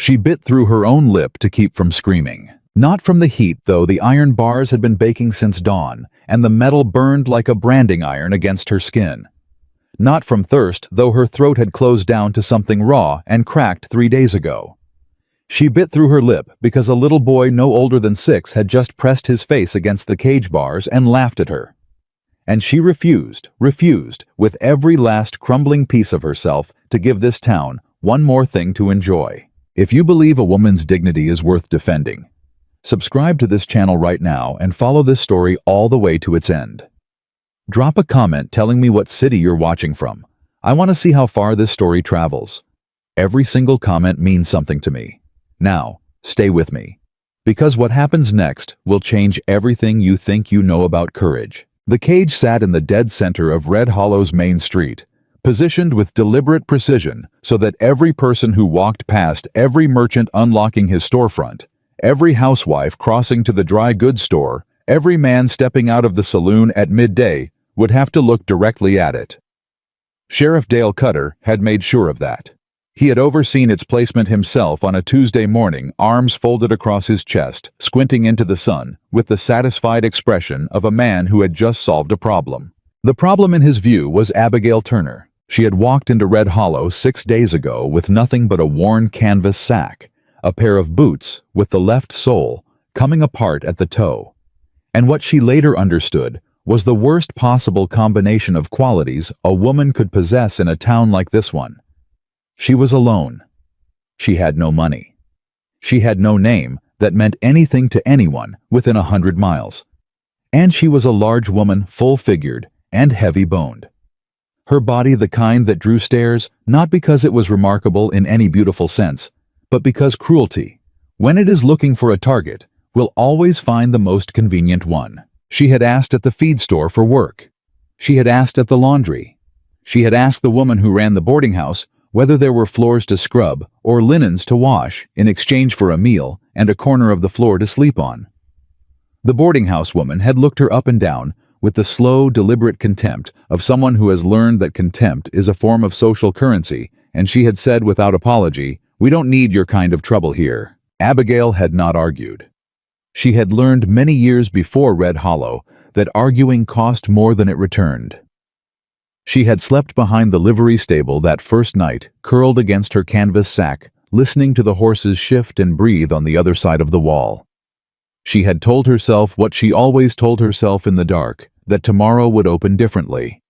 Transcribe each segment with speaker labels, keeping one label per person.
Speaker 1: She bit through her own lip to keep from screaming. Not from the heat, though. The iron bars had been baking since dawn, and the metal burned like a branding iron against her skin. Not from thirst, though her throat had closed down to something raw and cracked 3 days ago. She bit through her lip because a little boy no older than 6 had just pressed his face against the cage bars and laughed at her. And she refused, with every last crumbling piece of herself, to give this town one more thing to enjoy. If you believe a woman's dignity is worth defending, subscribe to this channel right now and follow this story all the way to its end. Drop a comment telling me what city you're watching from. I want to see how far this story travels. Every single comment means something to me. Now, stay with me, because what happens next will change everything you think you know about courage. The cage sat in the dead center of Red Hollow's main street, positioned with deliberate precision so that every person who walked past, every merchant unlocking his storefront, every housewife crossing to the dry goods store, every man stepping out of the saloon at midday would have to look directly at it. Sheriff Dale Cutter had made sure of that. He had overseen its placement himself on a Tuesday morning, arms folded across his chest, squinting into the sun, with the satisfied expression of a man who had just solved a problem. The problem in his view was Abigail Turner. She had walked into Red Hollow 6 days ago with nothing but a worn canvas sack, a pair of boots with the left sole coming apart at the toe. And what she later understood was the worst possible combination of qualities a woman could possess in a town like this one. She was alone. She had no money. She had no name that meant anything to anyone within 100 miles. And she was a large woman, full-figured and heavy-boned. Her body the kind that drew stares, not because it was remarkable in any beautiful sense, but because cruelty, when it is looking for a target, will always find the most convenient one. She had asked at the feed store for work. She had asked at the laundry. She had asked the woman who ran the boarding house whether there were floors to scrub or linens to wash in exchange for a meal and a corner of the floor to sleep on. The boarding house woman had looked her up and down with the slow, deliberate contempt of someone who has learned that contempt is a form of social currency, and she had said without apology, "We don't need your kind of trouble here." Abigail had not argued. She had learned many years before Red Hollow that arguing cost more than it returned. She had slept behind the livery stable that first night, curled against her canvas sack, listening to the horses shift and breathe on the other side of the wall. She had told herself what she always told herself in the dark, that tomorrow would open differently.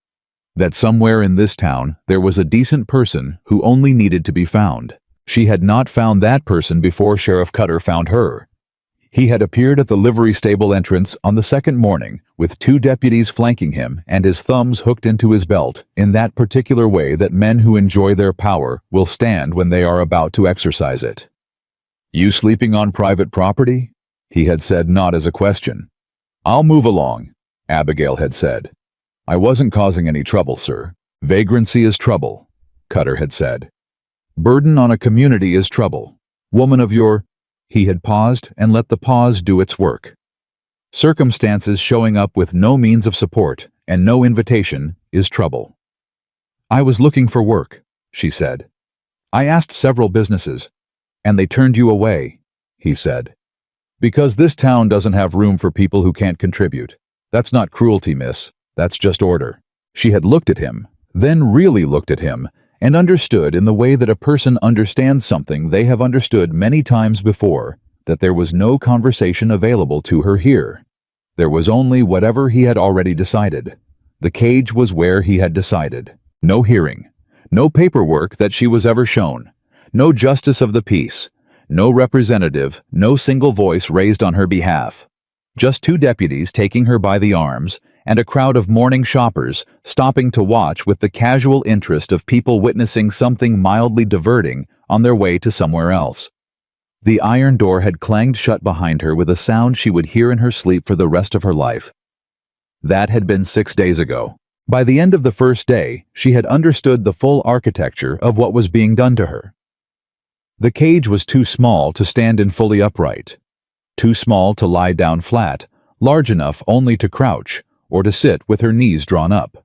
Speaker 1: That somewhere in this town there was a decent person who only needed to be found. She had not found that person before Sheriff Cutter found her. He had appeared at the livery stable entrance on the second morning, with 2 deputies flanking him and his thumbs hooked into his belt, in that particular way that men who enjoy their power will stand when they are about to exercise it. "You sleeping on private property?" he had said, not as a question. "I'll move along," Abigail had said. "I wasn't causing any trouble, sir." "Vagrancy is trouble," Cutter had said. "Burden on a community is trouble. Woman of your—" He had paused and let the pause do its work. "Circumstances showing up with no means of support and no invitation is trouble." "I was looking for work," she said. "I asked several businesses, and they turned you away," he said. "Because this town doesn't have room for people who can't contribute. That's not cruelty, miss. That's just order." She had looked at him, then really looked at him, and understood in the way that a person understands something they have understood many times before, that there was no conversation available to her here. There was only whatever he had already decided. The cage was where he had decided. No hearing, no paperwork that she was ever shown, no justice of the peace, no representative, no single voice raised on her behalf. Just 2 deputies taking her by the arms, and a crowd of morning shoppers stopping to watch with the casual interest of people witnessing something mildly diverting on their way to somewhere else. The iron door had clanged shut behind her with a sound she would hear in her sleep for the rest of her life. That had been 6 days ago. By the end of the first day, she had understood the full architecture of what was being done to her. The cage was too small to stand in fully upright, too small to lie down flat, large enough only to crouch, or to sit with her knees drawn up.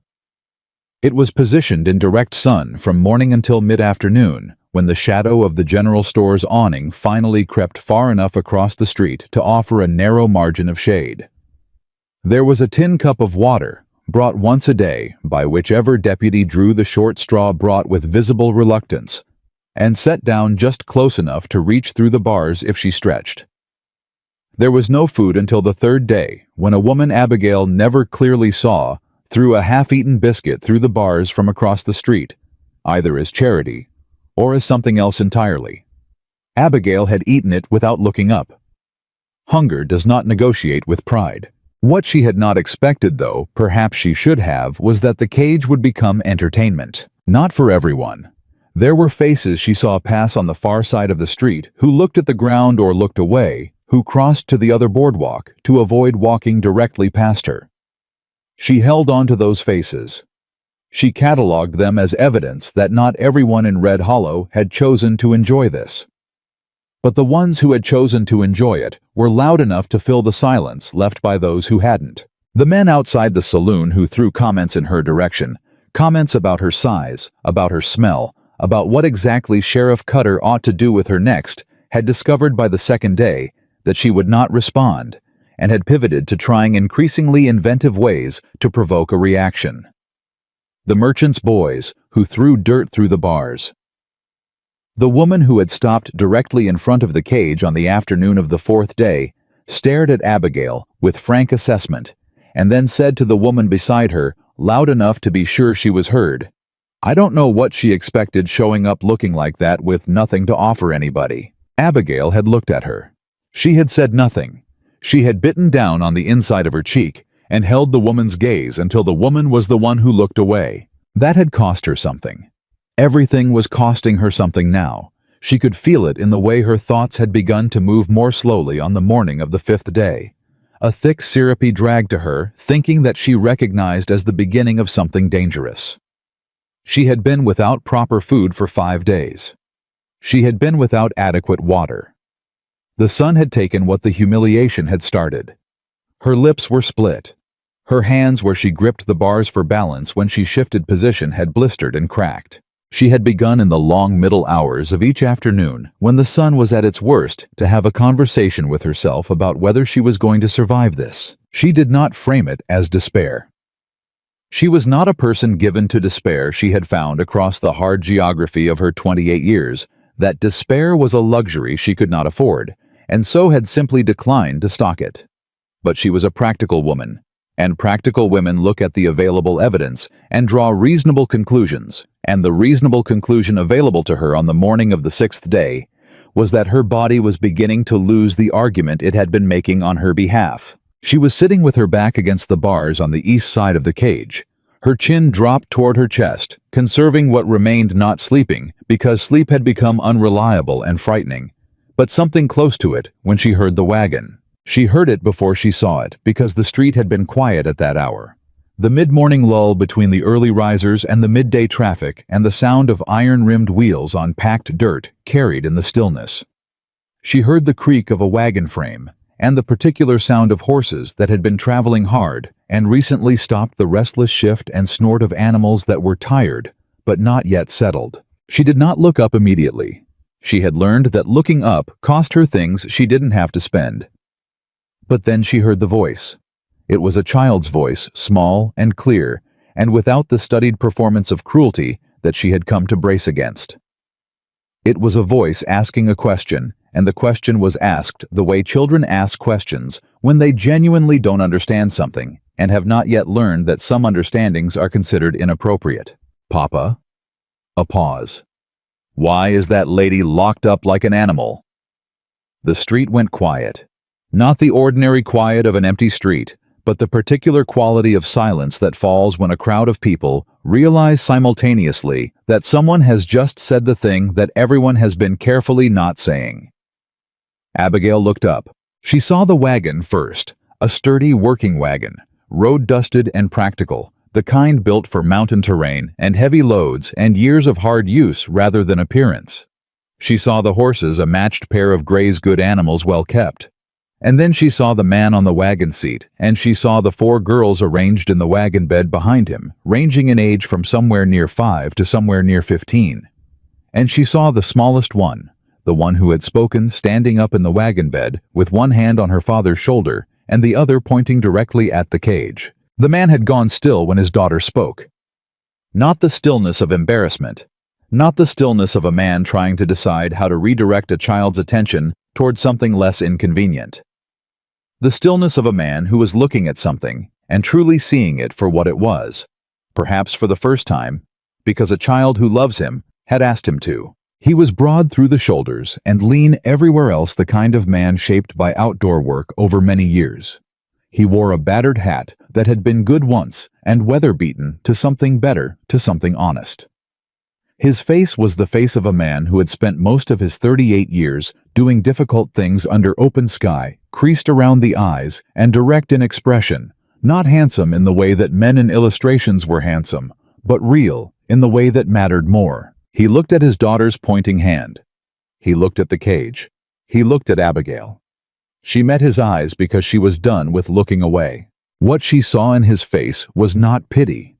Speaker 1: It was positioned in direct sun from morning until mid-afternoon, when the shadow of the general store's awning finally crept far enough across the street to offer a narrow margin of shade. There was a tin cup of water, brought once a day by whichever deputy drew the short straw brought with visible reluctance, and set down just close enough to reach through the bars if she stretched. There was no food until the third day, when a woman Abigail never clearly saw threw a half-eaten biscuit through the bars from across the street, either as charity or as something else entirely. Abigail had eaten it without looking up. Hunger does not negotiate with pride. What she had not expected, though, perhaps she should have, was that the cage would become entertainment. Not for everyone. There were faces she saw pass on the far side of the street who looked at the ground or looked away, who crossed to the other boardwalk to avoid walking directly past her. She held on to those faces. She catalogued them as evidence that not everyone in Red Hollow had chosen to enjoy this. But the ones who had chosen to enjoy it were loud enough to fill the silence left by those who hadn't. The men outside the saloon who threw comments in her direction, comments about her size, about her smell, about what exactly Sheriff Cutter ought to do with her next, had discovered by the second day that she would not respond, and had pivoted to trying increasingly inventive ways to provoke a reaction. The merchants' boys, who threw dirt through the bars. The woman who had stopped directly in front of the cage on the afternoon of the fourth day stared at Abigail with frank assessment, and then said to the woman beside her, loud enough to be sure she was heard, "I don't know what she expected showing up looking like that with nothing to offer anybody." Abigail had looked at her. She had said nothing. She had bitten down on the inside of her cheek and held the woman's gaze until the woman was the one who looked away. That had cost her something. Everything was costing her something now. She could feel it in the way her thoughts had begun to move more slowly on the morning of the fifth day. A thick, syrupy drag to her, thinking that she recognized as the beginning of something dangerous. She had been without proper food for 5 days. She had been without adequate water. The sun had taken what the humiliation had started. Her lips were split. Her hands where she gripped the bars for balance when she shifted position had blistered and cracked. She had begun in the long middle hours of each afternoon, when the sun was at its worst, to have a conversation with herself about whether she was going to survive this. She did not frame it as despair. She was not a person given to despair. She had found across the hard geography of her 28 years that despair was a luxury she could not afford, and so had simply declined to stock it. But she was a practical woman, and practical women look at the available evidence and draw reasonable conclusions, and the reasonable conclusion available to her on the morning of the 6th day was that her body was beginning to lose the argument it had been making on her behalf. She was sitting with her back against the bars on the east side of the cage, her chin dropped toward her chest, conserving what remained, not sleeping, because sleep had become unreliable and frightening, but something close to it when she heard the wagon. She heard it before she saw it, because the street had been quiet at that hour. The mid-morning lull between the early risers and the midday traffic and the sound of iron-rimmed wheels on packed dirt carried in the stillness. She heard the creak of a wagon frame and the particular sound of horses that had been traveling hard and recently stopped the restless shift and snort of animals that were tired but not yet settled. She did not look up immediately. She had learned that looking up cost her things she didn't have to spend. But then she heard the voice. It was a child's voice, small and clear, and without the studied performance of cruelty that she had come to brace against. It was a voice asking a question, and the question was asked the way children ask questions when they genuinely don't understand something and have not yet learned that some understandings are considered inappropriate. "Papa?" A pause. "Why is that lady locked up like an animal?" The street went quiet. Not the ordinary quiet of an empty street, but the particular quality of silence that falls when a crowd of people realize simultaneously that someone has just said the thing that everyone has been carefully not saying. Abigail looked up. She saw the wagon first, a sturdy working wagon, road-dusted and practical, the kind built for mountain terrain and heavy loads and years of hard use rather than appearance. She saw the horses, a matched pair of Gray's good animals well kept. And then she saw the man on the wagon seat, and she saw the 4 girls arranged in the wagon bed behind him, ranging in age from somewhere near 5 to somewhere near 15. and she saw the smallest one, the one who had spoken, standing up in the wagon bed with one hand on her father's shoulder and the other pointing directly at the cage. The man had gone still when his daughter spoke. Not the stillness of embarrassment, not the stillness of a man trying to decide how to redirect a child's attention toward something less inconvenient. The stillness of a man who was looking at something and truly seeing it for what it was, perhaps for the first time, because a child who loves him had asked him to. He was broad through the shoulders and lean everywhere else, the kind of man shaped by outdoor work over many years. He wore a battered hat that had been good once and weather-beaten to something better, to something honest. His face was the face of a man who had spent most of his 38 years doing difficult things under open sky, creased around the eyes and direct in expression, not handsome in the way that men in illustrations were handsome, but real in the way that mattered more. He looked at his daughter's pointing hand. He looked at the cage. He looked at Abigail. She met his eyes because she was done with looking away. What she saw in his face was not pity.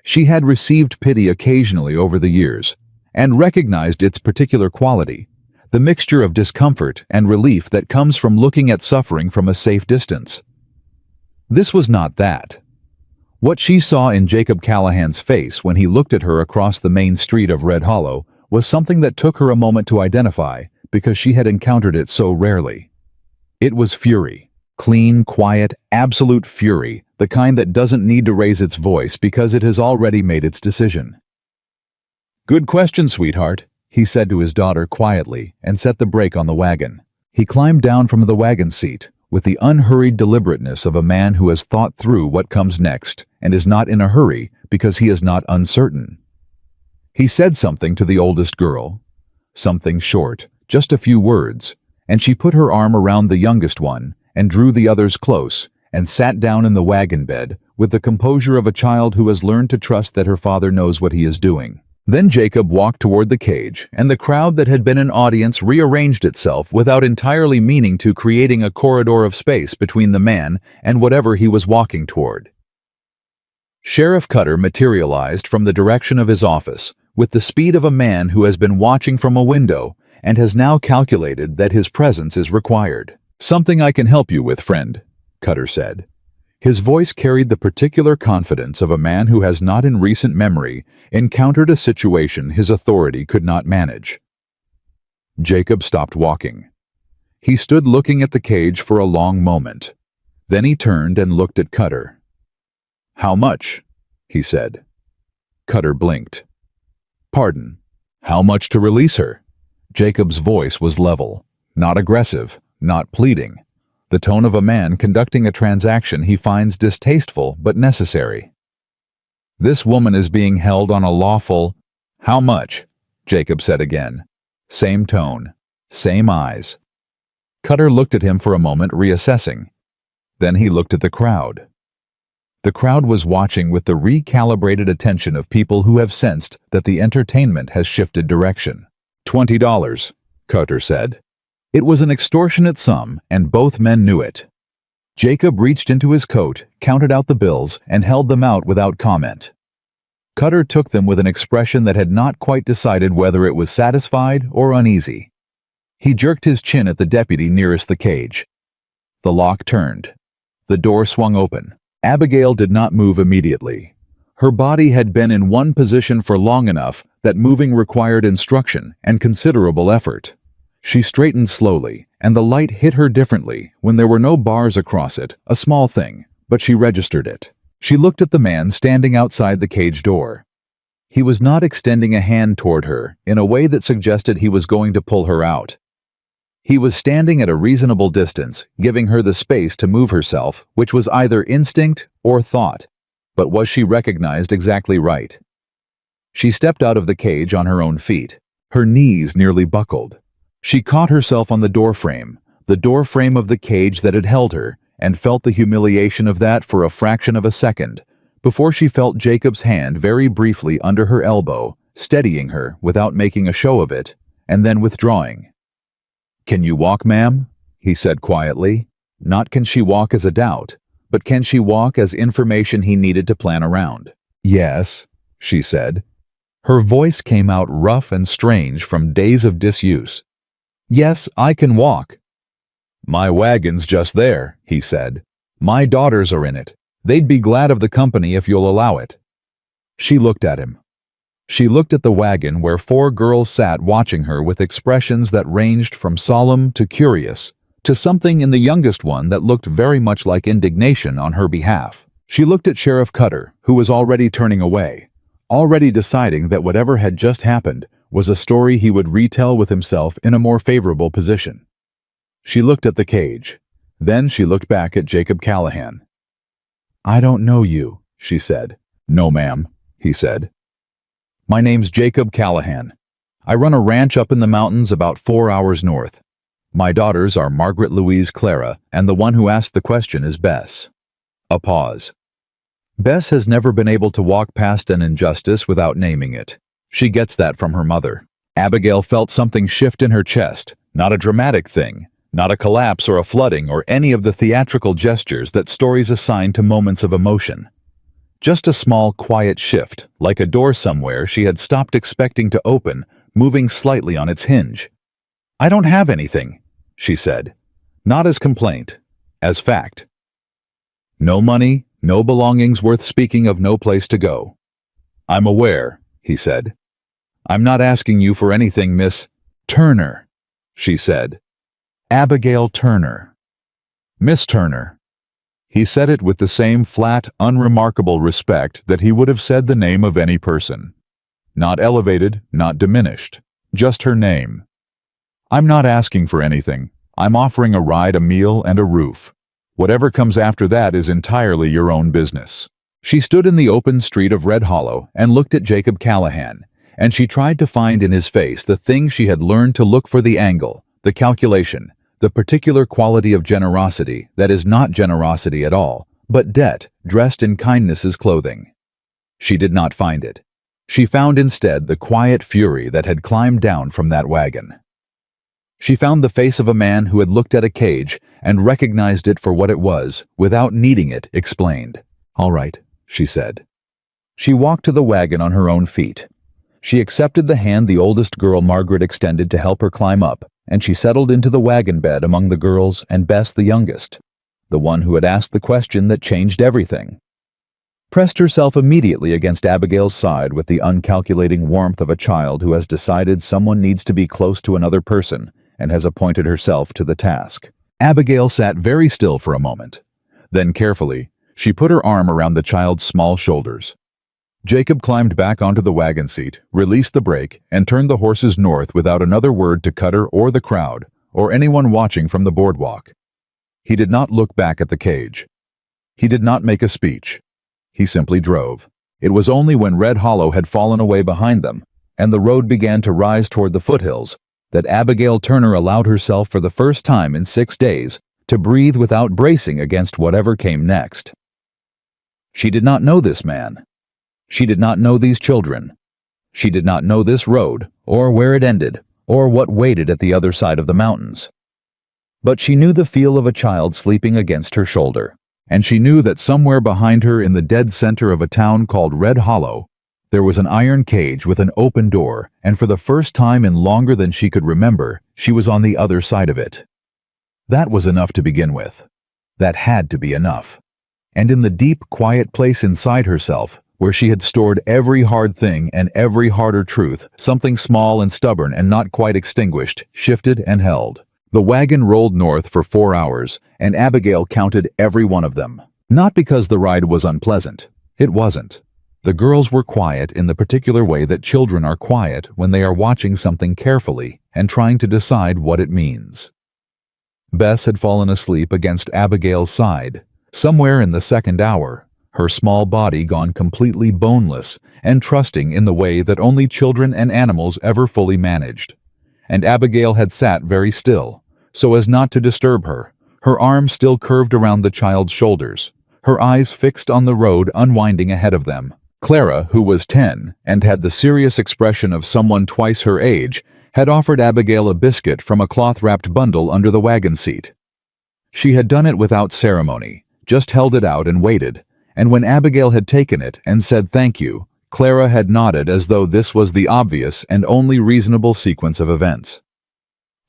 Speaker 1: She had received pity occasionally over the years, and recognized its particular quality, the mixture of discomfort and relief that comes from looking at suffering from a safe distance. This was not that. What she saw in Jacob Callahan's face when he looked at her across the main street of Red Hollow was something that took her a moment to identify because she had encountered it so rarely. It was fury. Clean, quiet, absolute fury, the kind that doesn't need to raise its voice because it has already made its decision. "Good question, sweetheart," he said to his daughter quietly and set the brake on the wagon. He climbed down from the wagon seat with the unhurried deliberateness of a man who has thought through what comes next and is not in a hurry because he is not uncertain. He said something to the oldest girl, something short, just a few words, and she put her arm around the youngest one and drew the others close and sat down in the wagon bed with the composure of a child who has learned to trust that her father knows what he is doing. Then Jacob walked toward the cage, and the crowd that had been an audience rearranged itself without entirely meaning to, creating a corridor of space between the man and whatever he was walking toward. Sheriff Cutter materialized from the direction of his office with the speed of a man who has been watching from a window and has now calculated that his presence is required. "Something I can help you with, friend," Cutter said. His voice carried the particular confidence of a man who has not in recent memory encountered a situation his authority could not manage. Jacob stopped walking. He stood looking at the cage for a long moment. Then he turned and looked at Cutter. "How much?" he said. Cutter blinked. "Pardon, how much to release her?" Jacob's voice was level, not aggressive, not pleading. The tone of a man conducting a transaction he finds distasteful but necessary. "This woman is being held on a lawful—" "How much?" Jacob said again. Same tone, same eyes. Cutter looked at him for a moment, reassessing. Then he looked at the crowd. The crowd was watching with the recalibrated attention of people who have sensed that the entertainment has shifted direction. $20, Cutter said. It was an extortionate sum, and both men knew it. Jacob reached into his coat, counted out the bills, and held them out without comment. Cutter took them with an expression that had not quite decided whether it was satisfied or uneasy. He jerked his chin at the deputy nearest the cage. The lock turned. The door swung open. Abigail did not move immediately. Her body had been in one position for long enough that moving required instruction and considerable effort. She straightened slowly, and the light hit her differently when there were no bars across it, a small thing, but she registered it. She looked at the man standing outside the cage door. He was not extending a hand toward her in a way that suggested he was going to pull her out. He was standing at a reasonable distance, giving her the space to move herself, which was either instinct or thought. But was she recognized exactly right? She stepped out of the cage on her own feet. Her knees nearly buckled. She caught herself on the doorframe of the cage that had held her, and felt the humiliation of that for a fraction of a second, before she felt Jacob's hand very briefly under her elbow, steadying her without making a show of it, and then withdrawing. "Can you walk, ma'am?" he said quietly. Not can she walk as a doubt, but can she walk as information he needed to plan around. "Yes," she said. Her voice came out rough and strange from days of disuse. "Yes, I can walk." "My wagon's just there," he said. "My daughters are in it. They'd be glad of the company if you'll allow it." She looked at him. She looked at the wagon where 4 girls sat watching her with expressions that ranged from solemn to curious, to something in the youngest one that looked very much like indignation on her behalf. She looked at Sheriff Cutter, who was already turning away, already deciding that whatever had just happened was a story he would retell with himself in a more favorable position. She looked at the cage. Then she looked back at Jacob Callahan. "I don't know you," she said. "No, ma'am," he said. "My name's Jacob Callahan. I run a ranch up in the mountains about 4 hours north. My daughters are Margaret Louise Clara, and the one who asked the question is Bess." A pause. Bess has never been able to walk past an injustice without naming it. She gets that from her mother. Abigail felt something shift in her chest, not a dramatic thing, not a collapse or a flooding or any of the theatrical gestures that stories assign to moments of emotion. Just a small, quiet shift, like a door somewhere she had stopped expecting to open, moving slightly on its hinge. "I don't have anything," she said. Not as complaint, as fact. "No money, no belongings worth speaking of, no place to go." "I'm aware," he said. "I'm not asking you for anything, Miss Turner," she said. "Abigail Turner." "Miss Turner." He said it with the same flat, unremarkable respect that he would have said the name of any person. Not elevated, not diminished, just her name. "I'm not asking for anything. I'm offering a ride, a meal, and a roof. Whatever comes after that is entirely your own business." She stood in the open street of Red Hollow and looked at Jacob Callahan, and she tried to find in his face the thing she had learned to look for: the angle, the calculation, the particular quality of generosity that is not generosity at all, but debt dressed in kindness's clothing. She did not find it. She found instead the quiet fury that had climbed down from that wagon. She found the face of a man who had looked at a cage and recognized it for what it was, without needing it explained. "All right," she said. She walked to the wagon on her own feet. She accepted the hand the oldest girl Margaret extended to help her climb up, and she settled into the wagon bed among the girls and Bess, the youngest, the one who had asked the question that changed everything. Pressed herself immediately against Abigail's side with the uncalculating warmth of a child who has decided someone needs to be close to another person and has appointed herself to the task. Abigail sat very still for a moment. Then carefully, she put her arm around the child's small shoulders. Jacob climbed back onto the wagon seat, released the brake, and turned the horses north without another word to Cutter or the crowd, or anyone watching from the boardwalk. He did not look back at the cage. He did not make a speech. He simply drove. It was only when Red Hollow had fallen away behind them, and the road began to rise toward the foothills, that Abigail Turner allowed herself for the first time in 6 days to breathe without bracing against whatever came next. She did not know this man. She did not know these children. She did not know this road, or where it ended, or what waited at the other side of the mountains. But she knew the feel of a child sleeping against her shoulder, and she knew that somewhere behind her in the dead center of a town called Red Hollow, there was an iron cage with an open door, and for the first time in longer than she could remember, she was on the other side of it. That was enough to begin with. That had to be enough. And in the deep, quiet place inside herself, where she had stored every hard thing and every harder truth, something small and stubborn and not quite extinguished, shifted and held. The wagon rolled north for 4 hours, and Abigail counted every one of them. Not because the ride was unpleasant. It wasn't. The girls were quiet in the particular way that children are quiet when they are watching something carefully and trying to decide what it means. Bess had fallen asleep against Abigail's side, somewhere in the second hour, her small body gone completely boneless and trusting in the way that only children and animals ever fully managed. And Abigail had sat very still, so as not to disturb her, her arms still curved around the child's shoulders, her eyes fixed on the road unwinding ahead of them. Clara, who was 10 and had the serious expression of someone twice her age, had offered Abigail a biscuit from a cloth-wrapped bundle under the wagon seat. She had done it without ceremony, just held it out and waited, and when Abigail had taken it and said thank you, Clara had nodded as though this was the obvious and only reasonable sequence of events.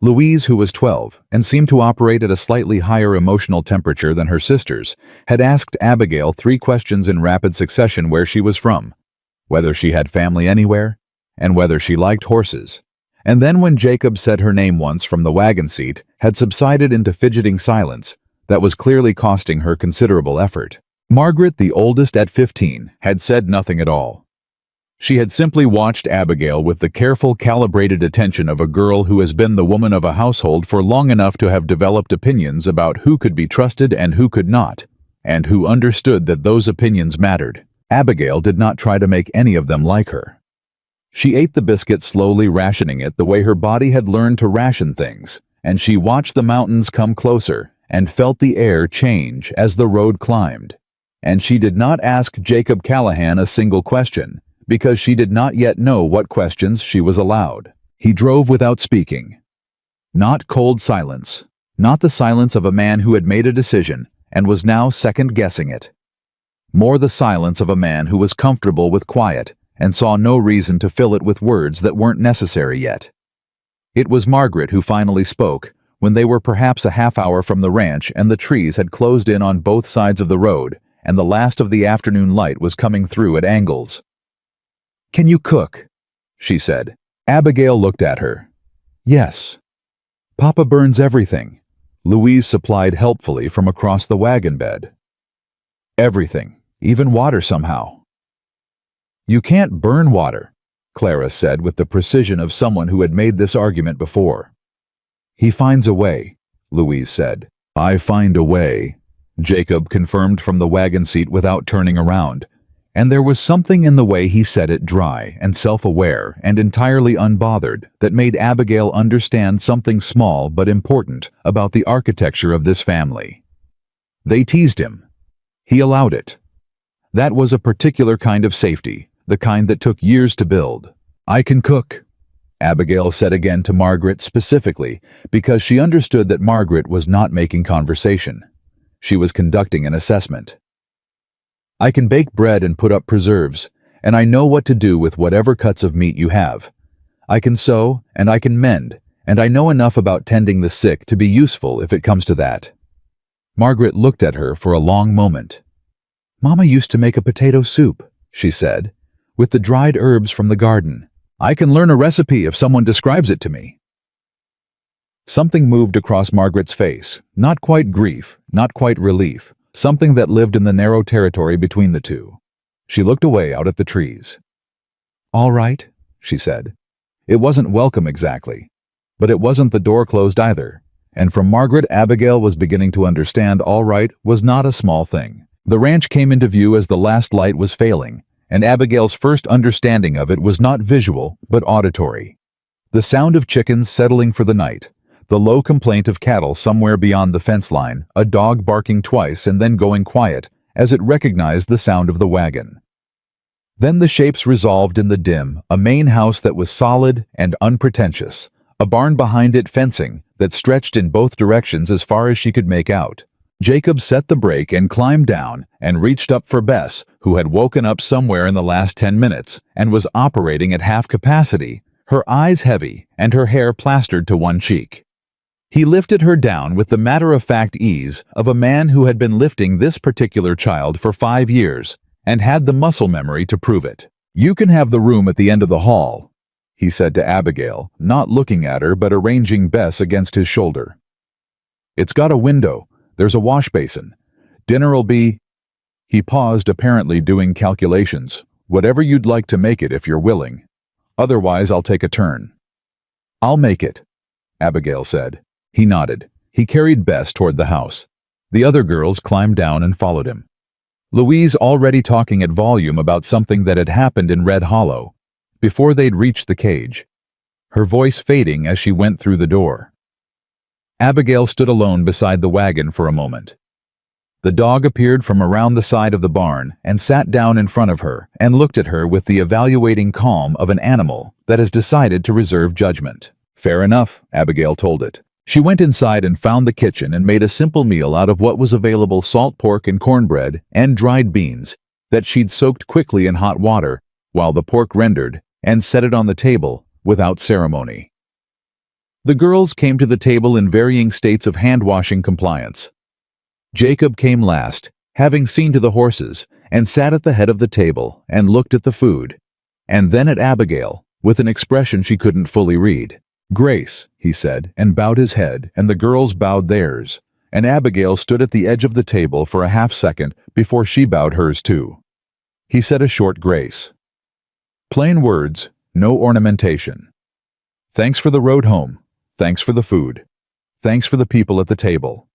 Speaker 1: Louise, who was 12 and seemed to operate at a slightly higher emotional temperature than her sisters, had asked Abigail 3 questions in rapid succession: where she was from, whether she had family anywhere, and whether she liked horses. And then when Jacob said her name once from the wagon seat, had subsided into fidgeting silence that was clearly costing her considerable effort. Margaret, the oldest at 15, had said nothing at all. She had simply watched Abigail with the careful, calibrated attention of a girl who has been the woman of a household for long enough to have developed opinions about who could be trusted and who could not, and who understood that those opinions mattered. Abigail did not try to make any of them like her. She ate the biscuit, slowly rationing it the way her body had learned to ration things, and she watched the mountains come closer and felt the air change as the road climbed. And she did not ask Jacob Callahan a single question, because she did not yet know what questions she was allowed. He drove without speaking. Not cold silence, not the silence of a man who had made a decision and was now second-guessing it. More the silence of a man who was comfortable with quiet and saw no reason to fill it with words that weren't necessary yet. It was Margaret who finally spoke, when they were perhaps a half hour from the ranch and the trees had closed in on both sides of the road and the last of the afternoon light was coming through at angles. "Can you cook?" she said. Abigail looked at her. "Yes." "Papa burns everything," Louise supplied helpfully from across the wagon bed. "Everything, even water somehow." "You can't burn water," Clara said with the precision of someone who had made this argument before. "He finds a way," Louise said. "I find a way," Jacob confirmed from the wagon seat without turning around. And there was something in the way he said it, dry and self-aware and entirely unbothered, that made Abigail understand something small but important about the architecture of this family. They teased him. He allowed it. That was a particular kind of safety, the kind that took years to build. "I can cook," Abigail said again to Margaret specifically, because she understood that Margaret was not making conversation. She was conducting an assessment. "I can bake bread and put up preserves, and I know what to do with whatever cuts of meat you have. I can sew, and I can mend, and I know enough about tending the sick to be useful if it comes to that." Margaret looked at her for a long moment. "Mama used to make a potato soup," she said, "with the dried herbs from the garden. I can learn a recipe if someone describes it to me." Something moved across Margaret's face, not quite grief, not quite relief, something that lived in the narrow territory between the two. She looked away out at the trees. "All right," she said. It wasn't welcome exactly, but it wasn't the door closed either, and from Margaret, Abigail was beginning to understand all right was not a small thing. The ranch came into view as the last light was failing, and Abigail's first understanding of it was not visual but auditory. The sound of chickens settling for the night, the low complaint of cattle somewhere beyond the fence line, a dog barking twice and then going quiet as it recognized the sound of the wagon. Then the shapes resolved in the dim, a main house that was solid and unpretentious, a barn behind it, fencing that stretched in both directions as far as she could make out. Jacob set the brake and climbed down and reached up for Bess, who had woken up somewhere in the last 10 minutes and was operating at half capacity, her eyes heavy and her hair plastered to one cheek. He lifted her down with the matter-of-fact ease of a man who had been lifting this particular child for 5 years and had the muscle memory to prove it. "You can have the room at the end of the hall," he said to Abigail, not looking at her but arranging Bess against his shoulder. "It's got a window. There's a wash basin. Dinner'll be—" He paused, apparently doing calculations. "Whatever you'd like to make it if you're willing. Otherwise, I'll take a turn." "I'll make it," Abigail said. He nodded. He carried Bess toward the house. The other girls climbed down and followed him. Louise already talking at volume about something that had happened in Red Hollow, before they'd reached the cage, her voice fading as she went through the door. Abigail stood alone beside the wagon for a moment. The dog appeared from around the side of the barn and sat down in front of her and looked at her with the evaluating calm of an animal that has decided to reserve judgment. "Fair enough," Abigail told it. She went inside and found the kitchen and made a simple meal out of what was available: salt pork and cornbread and dried beans that she'd soaked quickly in hot water while the pork rendered, and set it on the table without ceremony. The girls came to the table in varying states of hand-washing compliance. Jacob came last, having seen to the horses, and sat at the head of the table and looked at the food, and then at Abigail, with an expression she couldn't fully read. "Grace," he said, and bowed his head, and the girls bowed theirs, and Abigail stood at the edge of the table for a half-second before she bowed hers too. He said a short grace. Plain words, no ornamentation. "Thanks for the road home. Thanks for the food. Thanks for the people at the table."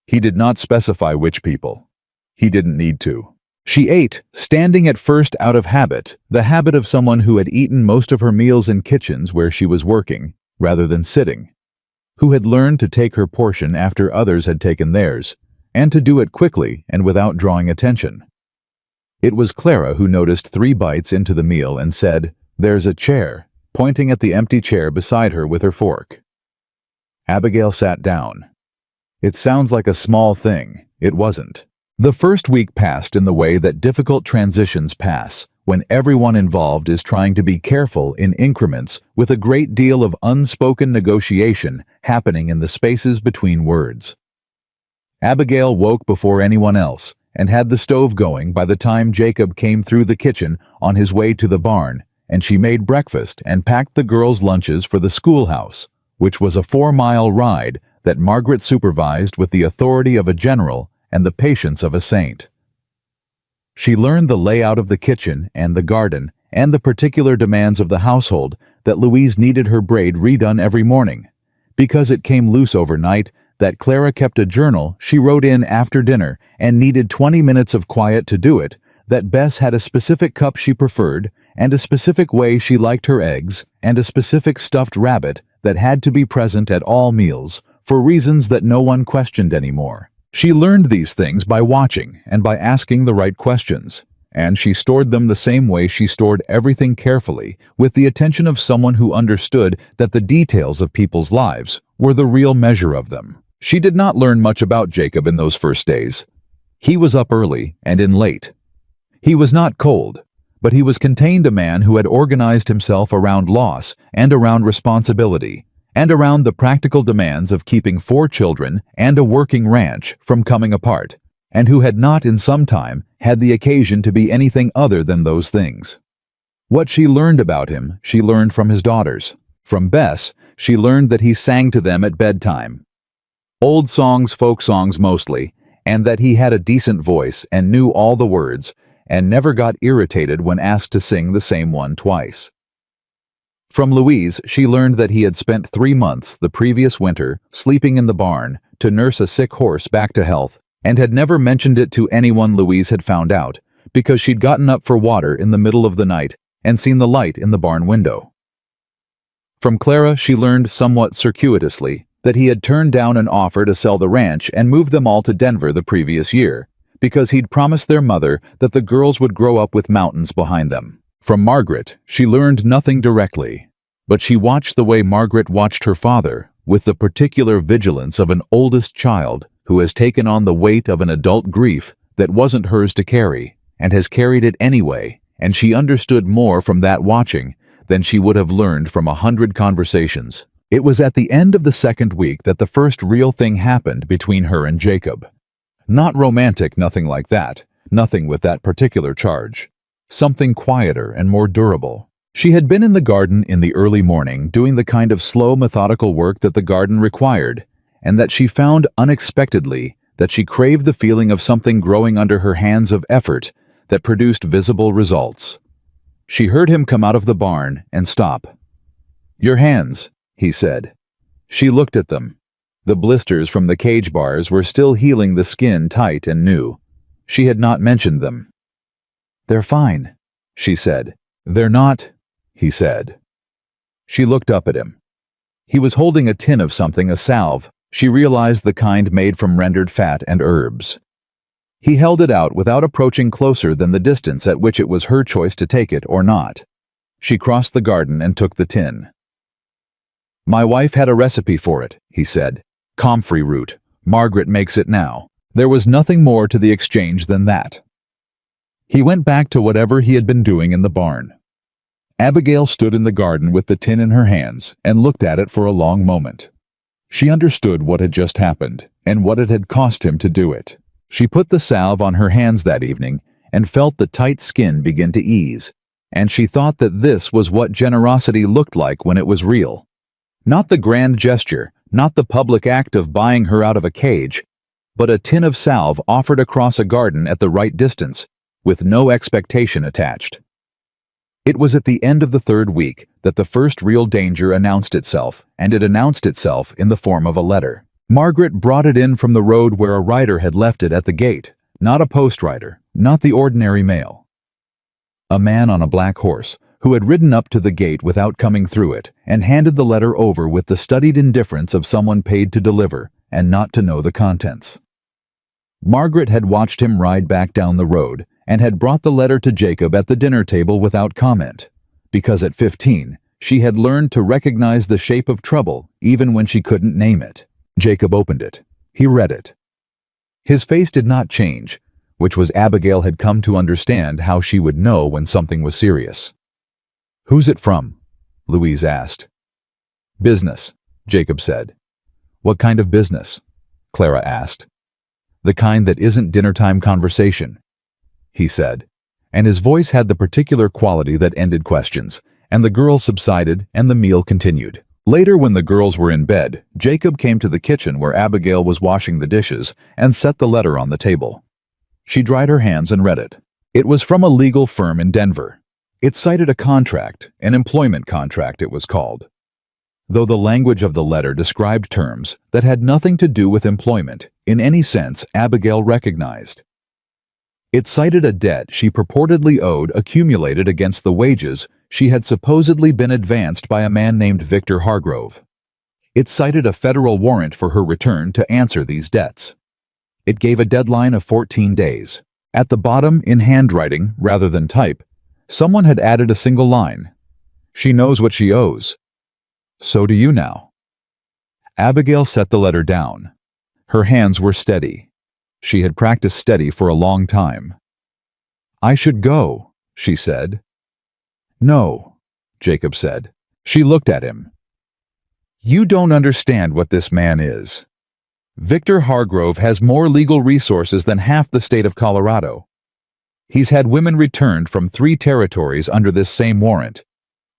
Speaker 1: He did not specify which people. He didn't need to. She ate, standing at first out of habit, the habit of someone who had eaten most of her meals in kitchens where she was working, rather than sitting, who had learned to take her portion after others had taken theirs, and to do it quickly and without drawing attention. It was Clara who noticed 3 bites into the meal and said, "There's a chair," pointing at the empty chair beside her with her fork. Abigail sat down. It sounds like a small thing. It wasn't. The first week passed in the way that difficult transitions pass, when everyone involved is trying to be careful in increments with a great deal of unspoken negotiation happening in the spaces between words. Abigail woke before anyone else and had the stove going by the time Jacob came through the kitchen on his way to the barn, and she made breakfast and packed the girls' lunches for the schoolhouse, which was a 4-mile ride that Margaret supervised with the authority of a general and the patience of a saint. She learned the layout of the kitchen and the garden and the particular demands of the household that Louise needed her braid redone every morning. Because it came loose overnight, that Clara kept a journal she wrote in after dinner and needed 20 minutes of quiet to do it, that Bess had a specific cup she preferred, and a specific way she liked her eggs, and a specific stuffed rabbit that had to be present at all meals, for reasons that no one questioned anymore. She learned these things by watching and by asking the right questions, and she stored them the same way she stored everything carefully, with the attention of someone who understood that the details of people's lives were the real measure of them. She did not learn much about Jacob in those first days. He was up early and in late. He was not cold, but he was contained a man who had organized himself around loss and around responsibility, and around the practical demands of keeping 4 children and a working ranch from coming apart, and who had not in some time had the occasion to be anything other than those things. What she learned about him, she learned from his daughters. From Bess, she learned that he sang to them at bedtime. Old songs, folk songs mostly, and that he had a decent voice and knew all the words, and never got irritated when asked to sing the same one twice. From Louise, she learned that he had spent 3 months the previous winter sleeping in the barn to nurse a sick horse back to health, and had never mentioned it to anyone Louise had found out, because she'd gotten up for water in the middle of the night and seen the light in the barn window. From Clara, she learned somewhat circuitously that he had turned down an offer to sell the ranch and move them all to Denver the previous year, because he'd promised their mother that the girls would grow up with mountains behind them. From Margaret, she learned nothing directly, but she watched the way Margaret watched her father, with the particular vigilance of an oldest child who has taken on the weight of an adult grief that wasn't hers to carry, and has carried it anyway, and she understood more from that watching than she would have learned from 100 conversations. It was at the end of the 2nd week that the first real thing happened between her and Jacob. Not romantic, nothing like that, nothing with that particular charge. Something quieter and more durable. She had been in the garden in the early morning doing the kind of slow, methodical work that the garden required, and that she found unexpectedly that she craved the feeling of something growing under her hands of effort that produced visible results. She heard him come out of the barn and stop. "Your hands," he said. She looked at them. The blisters from the cage bars were still healing the skin tight and new. She had not mentioned them. "They're fine," she said. "They're not," he said. She looked up at him. He was holding a tin of something, a salve. She realized the kind made from rendered fat and herbs. He held it out without approaching closer than the distance at which it was her choice to take it or not. She crossed the garden and took the tin. "My wife had a recipe for it," he said. "Comfrey root. Margaret makes it now." There was nothing more to the exchange than that. He went back to whatever he had been doing in the barn. Abigail stood in the garden with the tin in her hands and looked at it for a long moment. She understood what had just happened and what it had cost him to do it. She put the salve on her hands that evening and felt the tight skin begin to ease, and she thought that this was what generosity looked like when it was real. Not the grand gesture, not the public act of buying her out of a cage, but a tin of salve offered across a garden at the right distance, with no expectation attached. It was at the end of the third week that the first real danger announced itself, and it announced itself in the form of a letter. Margaret brought it in from the road where a rider had left it at the gate, not a post rider, not the ordinary mail. A man on a black horse, who had ridden up to the gate without coming through it, and handed the letter over with the studied indifference of someone paid to deliver and not to know the contents. Margaret had watched him ride back down the road, and had brought the letter to Jacob at the dinner table without comment, because at 15, she had learned to recognize the shape of trouble even when she couldn't name it. Jacob opened it. He read it. His face did not change, which was Abigail had come to understand how she would know when something was serious. "Who's it from?" Louise asked. "Business," Jacob said. "What kind of business?" Clara asked. "The kind that isn't dinner-time conversation," he said, and his voice had the particular quality that ended questions, and the girls subsided and the meal continued. Later, when the girls were in bed, Jacob came to the kitchen where Abigail was washing the dishes and set the letter on the table. She dried her hands and read it. It was from a legal firm in Denver. It cited a contract, an employment contract it was called, though the language of the letter described terms that had nothing to do with employment in any sense Abigail recognized. It cited a debt she purportedly owed accumulated against the wages she had supposedly been advanced by a man named Victor Hargrove. It cited a federal warrant for her return to answer these debts. It gave a deadline of 14 days. At the bottom, in handwriting rather than type, someone had added a single line. "She knows what she owes. So do you now." Abigail set the letter down. Her hands were steady. She had practiced steady for a long time. "I should go," she said. "No," Jacob said. She looked at him. "You don't understand what this man is. Victor Hargrove has more legal resources than half the state of Colorado. He's had women returned from 3 territories under this same warrant.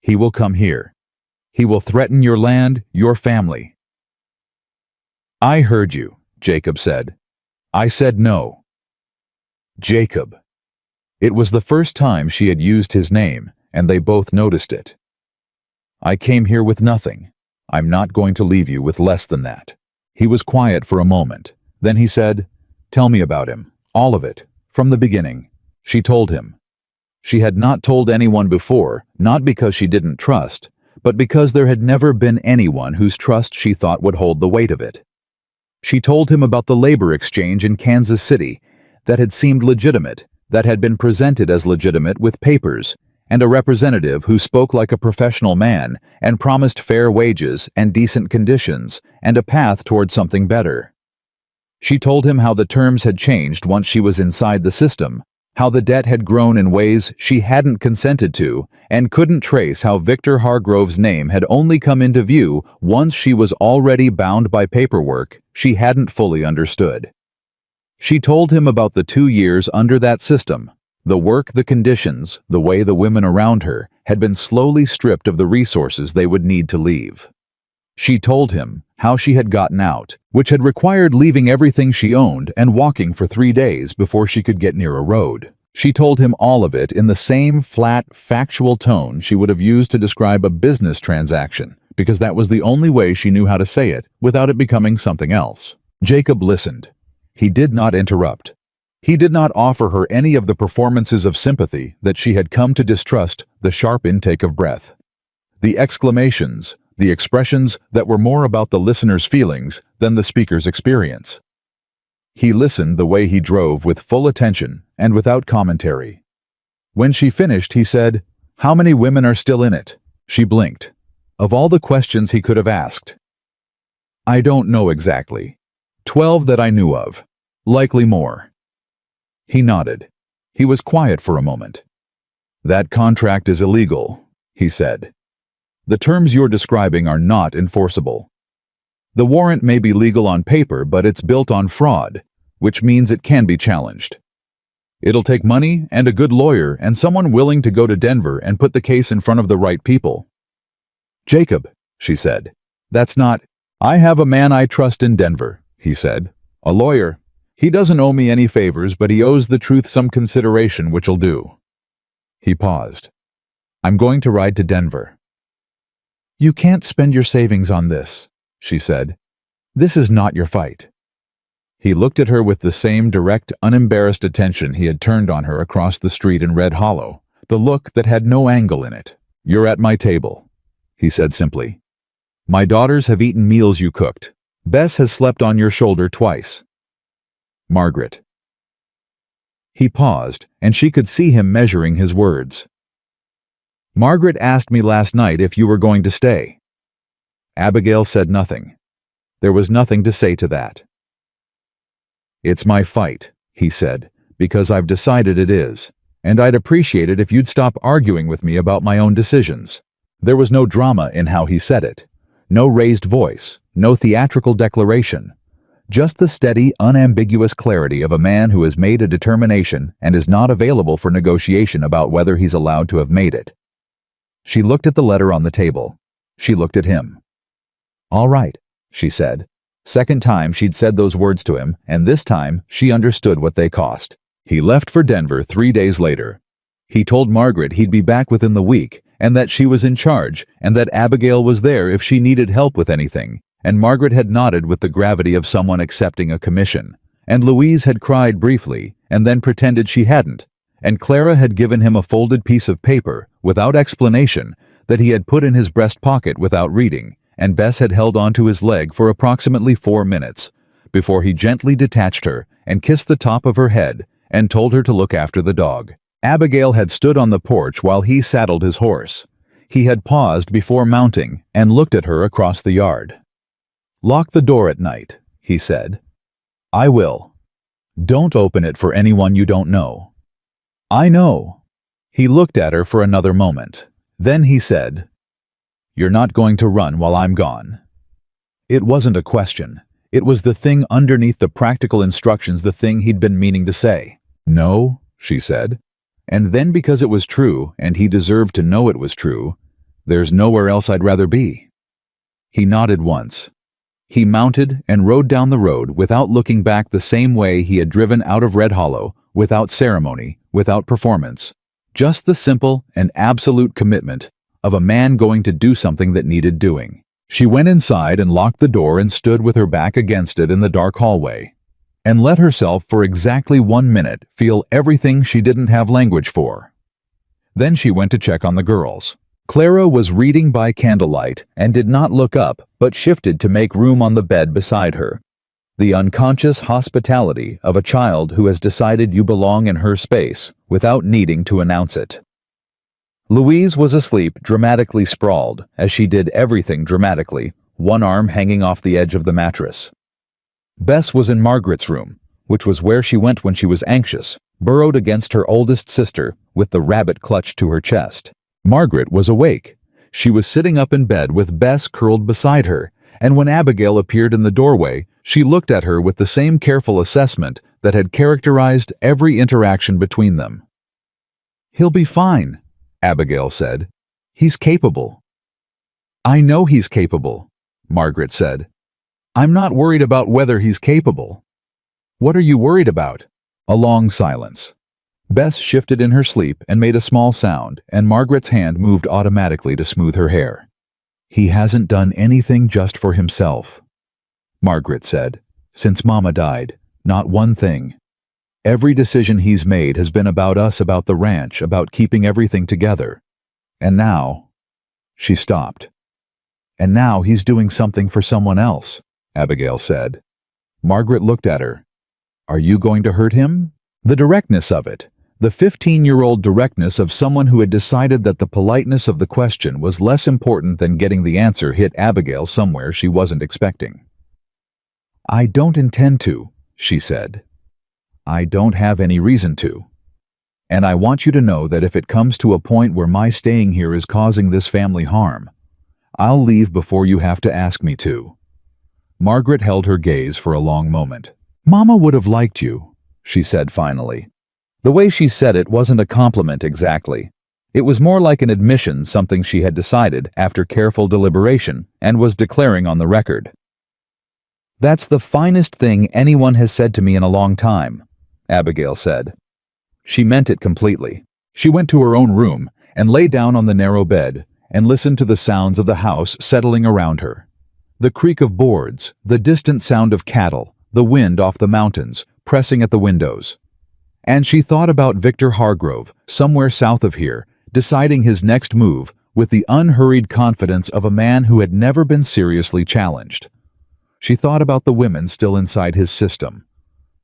Speaker 1: He will come here. He will threaten your land, your family." "I heard you," Jacob said. "I said no." Jacob. It was the first time she had used his name, and they both noticed it. "I came here with nothing. I'm not going to leave you with less than that." He was quiet for a moment. Then he said, "Tell me about him. All of it. From the beginning." She told him. She had not told anyone before, not because she didn't trust, but because there had never been anyone whose trust she thought would hold the weight of it. She told him about the labor exchange in Kansas City that had seemed legitimate, that had been presented as legitimate with papers, and a representative who spoke like a professional man and promised fair wages and decent conditions and a path toward something better. She told him how the terms had changed once she was inside the system, how the debt had grown in ways she hadn't consented to, and couldn't trace how Victor Hargrove's name had only come into view once she was already bound by paperwork she hadn't fully understood. She told him about the 2 years under that system, the work, the conditions, the way the women around her had been slowly stripped of the resources they would need to leave. She told him how she had gotten out, which had required leaving everything she owned and walking for 3 days before she could get near a road. She told him all of it in the same flat, factual tone she would have used to describe a business transaction, because that was the only way she knew how to say it without it becoming something else. Jacob listened. He did not interrupt. He did not offer her any of the performances of sympathy that she had come to distrust, the sharp intake of breath, the exclamations, the expressions that were more about the listener's feelings than the speaker's experience. He listened the way he drove, with full attention and without commentary. When she finished, he said, "How many women are still in it?" She blinked. Of all the questions he could have asked, "I don't know exactly. 12 that I knew of. Likely more." He nodded. He was quiet for a moment. "That contract is illegal," he said. "The terms you're describing are not enforceable. The warrant may be legal on paper, but it's built on fraud, which means it can be challenged. It'll take money and a good lawyer and someone willing to go to Denver and put the case in front of the right people." "Jacob," she said, "that's not—" "I have a man I trust in Denver," he said. "A lawyer. He doesn't owe me any favors, but he owes the truth some consideration, which'll do." He paused. "I'm going to ride to Denver." "You can't spend your savings on this," she said. "This is not your fight." He looked at her with the same direct, unembarrassed attention he had turned on her across the street in Red Hollow, the look that had no angle in it. "You're at my table," he said simply. "My daughters have eaten meals you cooked. Bess has slept on your shoulder twice. Margaret." He paused, and she could see him measuring his words. "Margaret asked me last night if you were going to stay." Abigail said nothing. There was nothing to say to that. "It's my fight," he said, "because I've decided it is, and I'd appreciate it if you'd stop arguing with me about my own decisions." There was no drama in how he said it, no raised voice, no theatrical declaration, just the steady, unambiguous clarity of a man who has made a determination and is not available for negotiation about whether he's allowed to have made it. She looked at the letter on the table. She looked at him. "All right," she said. Second time she'd said those words to him, and this time she understood what they cost. He left for Denver 3 days later. He told Margaret he'd be back within the week, and that she was in charge, and that Abigail was there if she needed help with anything, and Margaret had nodded with the gravity of someone accepting a commission, and Louise had cried briefly, and then pretended she hadn't, and Clara had given him a folded piece of paper, without explanation, that he had put in his breast pocket without reading, and Bess had held onto his leg for approximately 4 minutes, before he gently detached her and kissed the top of her head and told her to look after the dog. Abigail had stood on the porch while he saddled his horse. He had paused before mounting and looked at her across the yard. "Lock the door at night," he said. "I will. Don't open it for anyone you don't know." "I know." He looked at her for another moment. Then he said, "You're not going to run while I'm gone." It wasn't a question. It was the thing underneath the practical instructions, the thing he'd been meaning to say. "No," she said. And then, because it was true, and he deserved to know it was true, "There's nowhere else I'd rather be." He nodded once. He mounted and rode down the road without looking back, the same way he had driven out of Red Hollow, without ceremony, without performance. Just the simple and absolute commitment of a man going to do something that needed doing. She went inside and locked the door and stood with her back against it in the dark hallway, and let herself for exactly 1 minute feel everything she didn't have language for. Then she went to check on the girls. Clara was reading by candlelight and did not look up, but shifted to make room on the bed beside her. The unconscious hospitality of a child who has decided you belong in her space without needing to announce it. Louise was asleep, dramatically sprawled, as she did everything dramatically, one arm hanging off the edge of the mattress. Bess was in Margaret's room, which was where she went when she was anxious, burrowed against her oldest sister with the rabbit clutched to her chest. Margaret was awake. She was sitting up in bed with Bess curled beside her, and when Abigail appeared in the doorway, she looked at her with the same careful assessment that had characterized every interaction between them. "He'll be fine," Abigail said. "He's capable." "I know he's capable," Margaret said. "I'm not worried about whether he's capable." "What are you worried about?" A long silence. Bess shifted in her sleep and made a small sound, and Margaret's hand moved automatically to smooth her hair. "He hasn't done anything just for himself," Margaret said. "Since Mama died, not one thing. Every decision he's made has been about us, about the ranch, about keeping everything together. And now—" She stopped. "And now he's doing something for someone else," Abigail said. Margaret looked at her. "Are you going to hurt him?" The directness of it, the 15-year-old directness of someone who had decided that the politeness of the question was less important than getting the answer, hit Abigail somewhere she wasn't expecting. "I don't intend to," she said. "I don't have any reason to." And I want you to know that if it comes to a point where my staying here is causing this family harm, I'll leave before you have to ask me to." Margaret held her gaze for a long moment. "Mama would have liked you," she said finally. The way she said it wasn't a compliment exactly. It was more like an admission, something she had decided after careful deliberation and was declaring on the record. "That's the finest thing anyone has said to me in a long time," Abigail said. She meant it completely. She went to her own room and lay down on the narrow bed and listened to the sounds of the house settling around her. The creak of boards, the distant sound of cattle, the wind off the mountains, pressing at the windows. And she thought about Victor Hargrove, somewhere south of here, deciding his next move with the unhurried confidence of a man who had never been seriously challenged. She thought about the women still inside his system.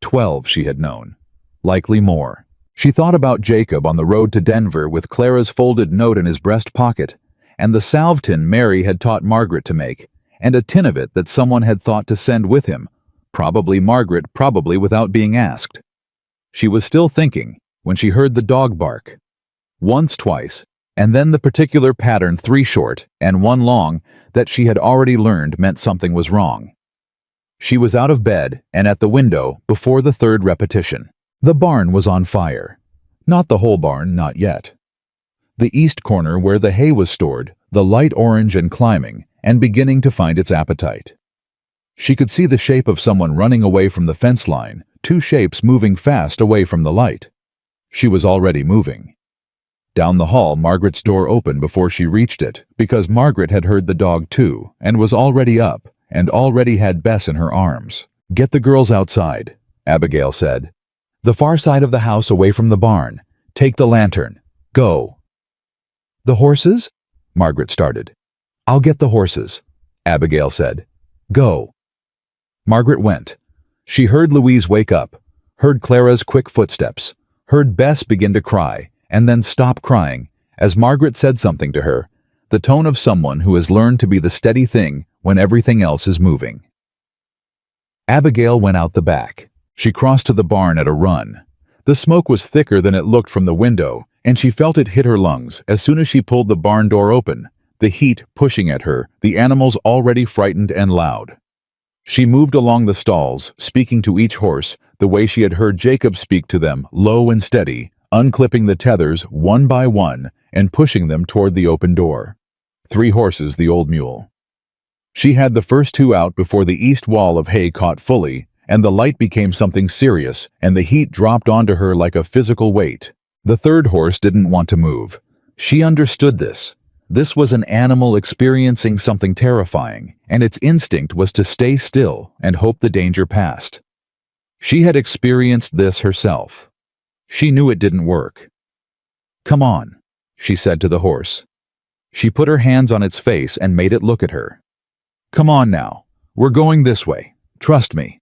Speaker 1: 12 she had known. Likely more. She thought about Jacob on the road to Denver with Clara's folded note in his breast pocket, and the salve tin Mary had taught Margaret to make, and a tin of it that someone had thought to send with him, probably Margaret, probably without being asked. She was still thinking when she heard the dog bark. Once, twice, and then the particular pattern, 3 short and 1 long, that she had already learned meant something was wrong. She was out of bed and at the window before the 3rd repetition. The barn was on fire. Not the whole barn, not yet. The east corner where the hay was stored, the light orange and climbing, and beginning to find its appetite. She could see the shape of someone running away from the fence line, 2 shapes moving fast away from the light. She was already moving. Down the hall, Margaret's door opened before she reached it, because Margaret had heard the dog too, and was already up, and already had Bess in her arms. "Get the girls outside," Abigail said. "The far side of the house away from the barn. Take the lantern. Go." "The horses?" Margaret started. "I'll get the horses," Abigail said. "Go." Margaret went. She heard Louise wake up, heard Clara's quick footsteps, heard Bess begin to cry, and then stop crying, as Margaret said something to her, the tone of someone who has learned to be the steady thing when everything else is moving. Abigail went out the back. She crossed to the barn at a run. The smoke was thicker than it looked from the window, and she felt it hit her lungs as soon as she pulled the barn door open, the heat pushing at her, the animals already frightened and loud. She moved along the stalls, speaking to each horse the way she had heard Jacob speak to them, low and steady, unclipping the tethers one by one and pushing them toward the open door. 3 horses, the old mule. She had the first 2 out before the east wall of hay caught fully, and the light became something serious, and the heat dropped onto her like a physical weight. The 3rd horse didn't want to move. She understood this. This was an animal experiencing something terrifying, and its instinct was to stay still and hope the danger passed. She had experienced this herself. She knew it didn't work. "Come on," she said to the horse. She put her hands on its face and made it look at her. "Come on now. We're going this way. Trust me."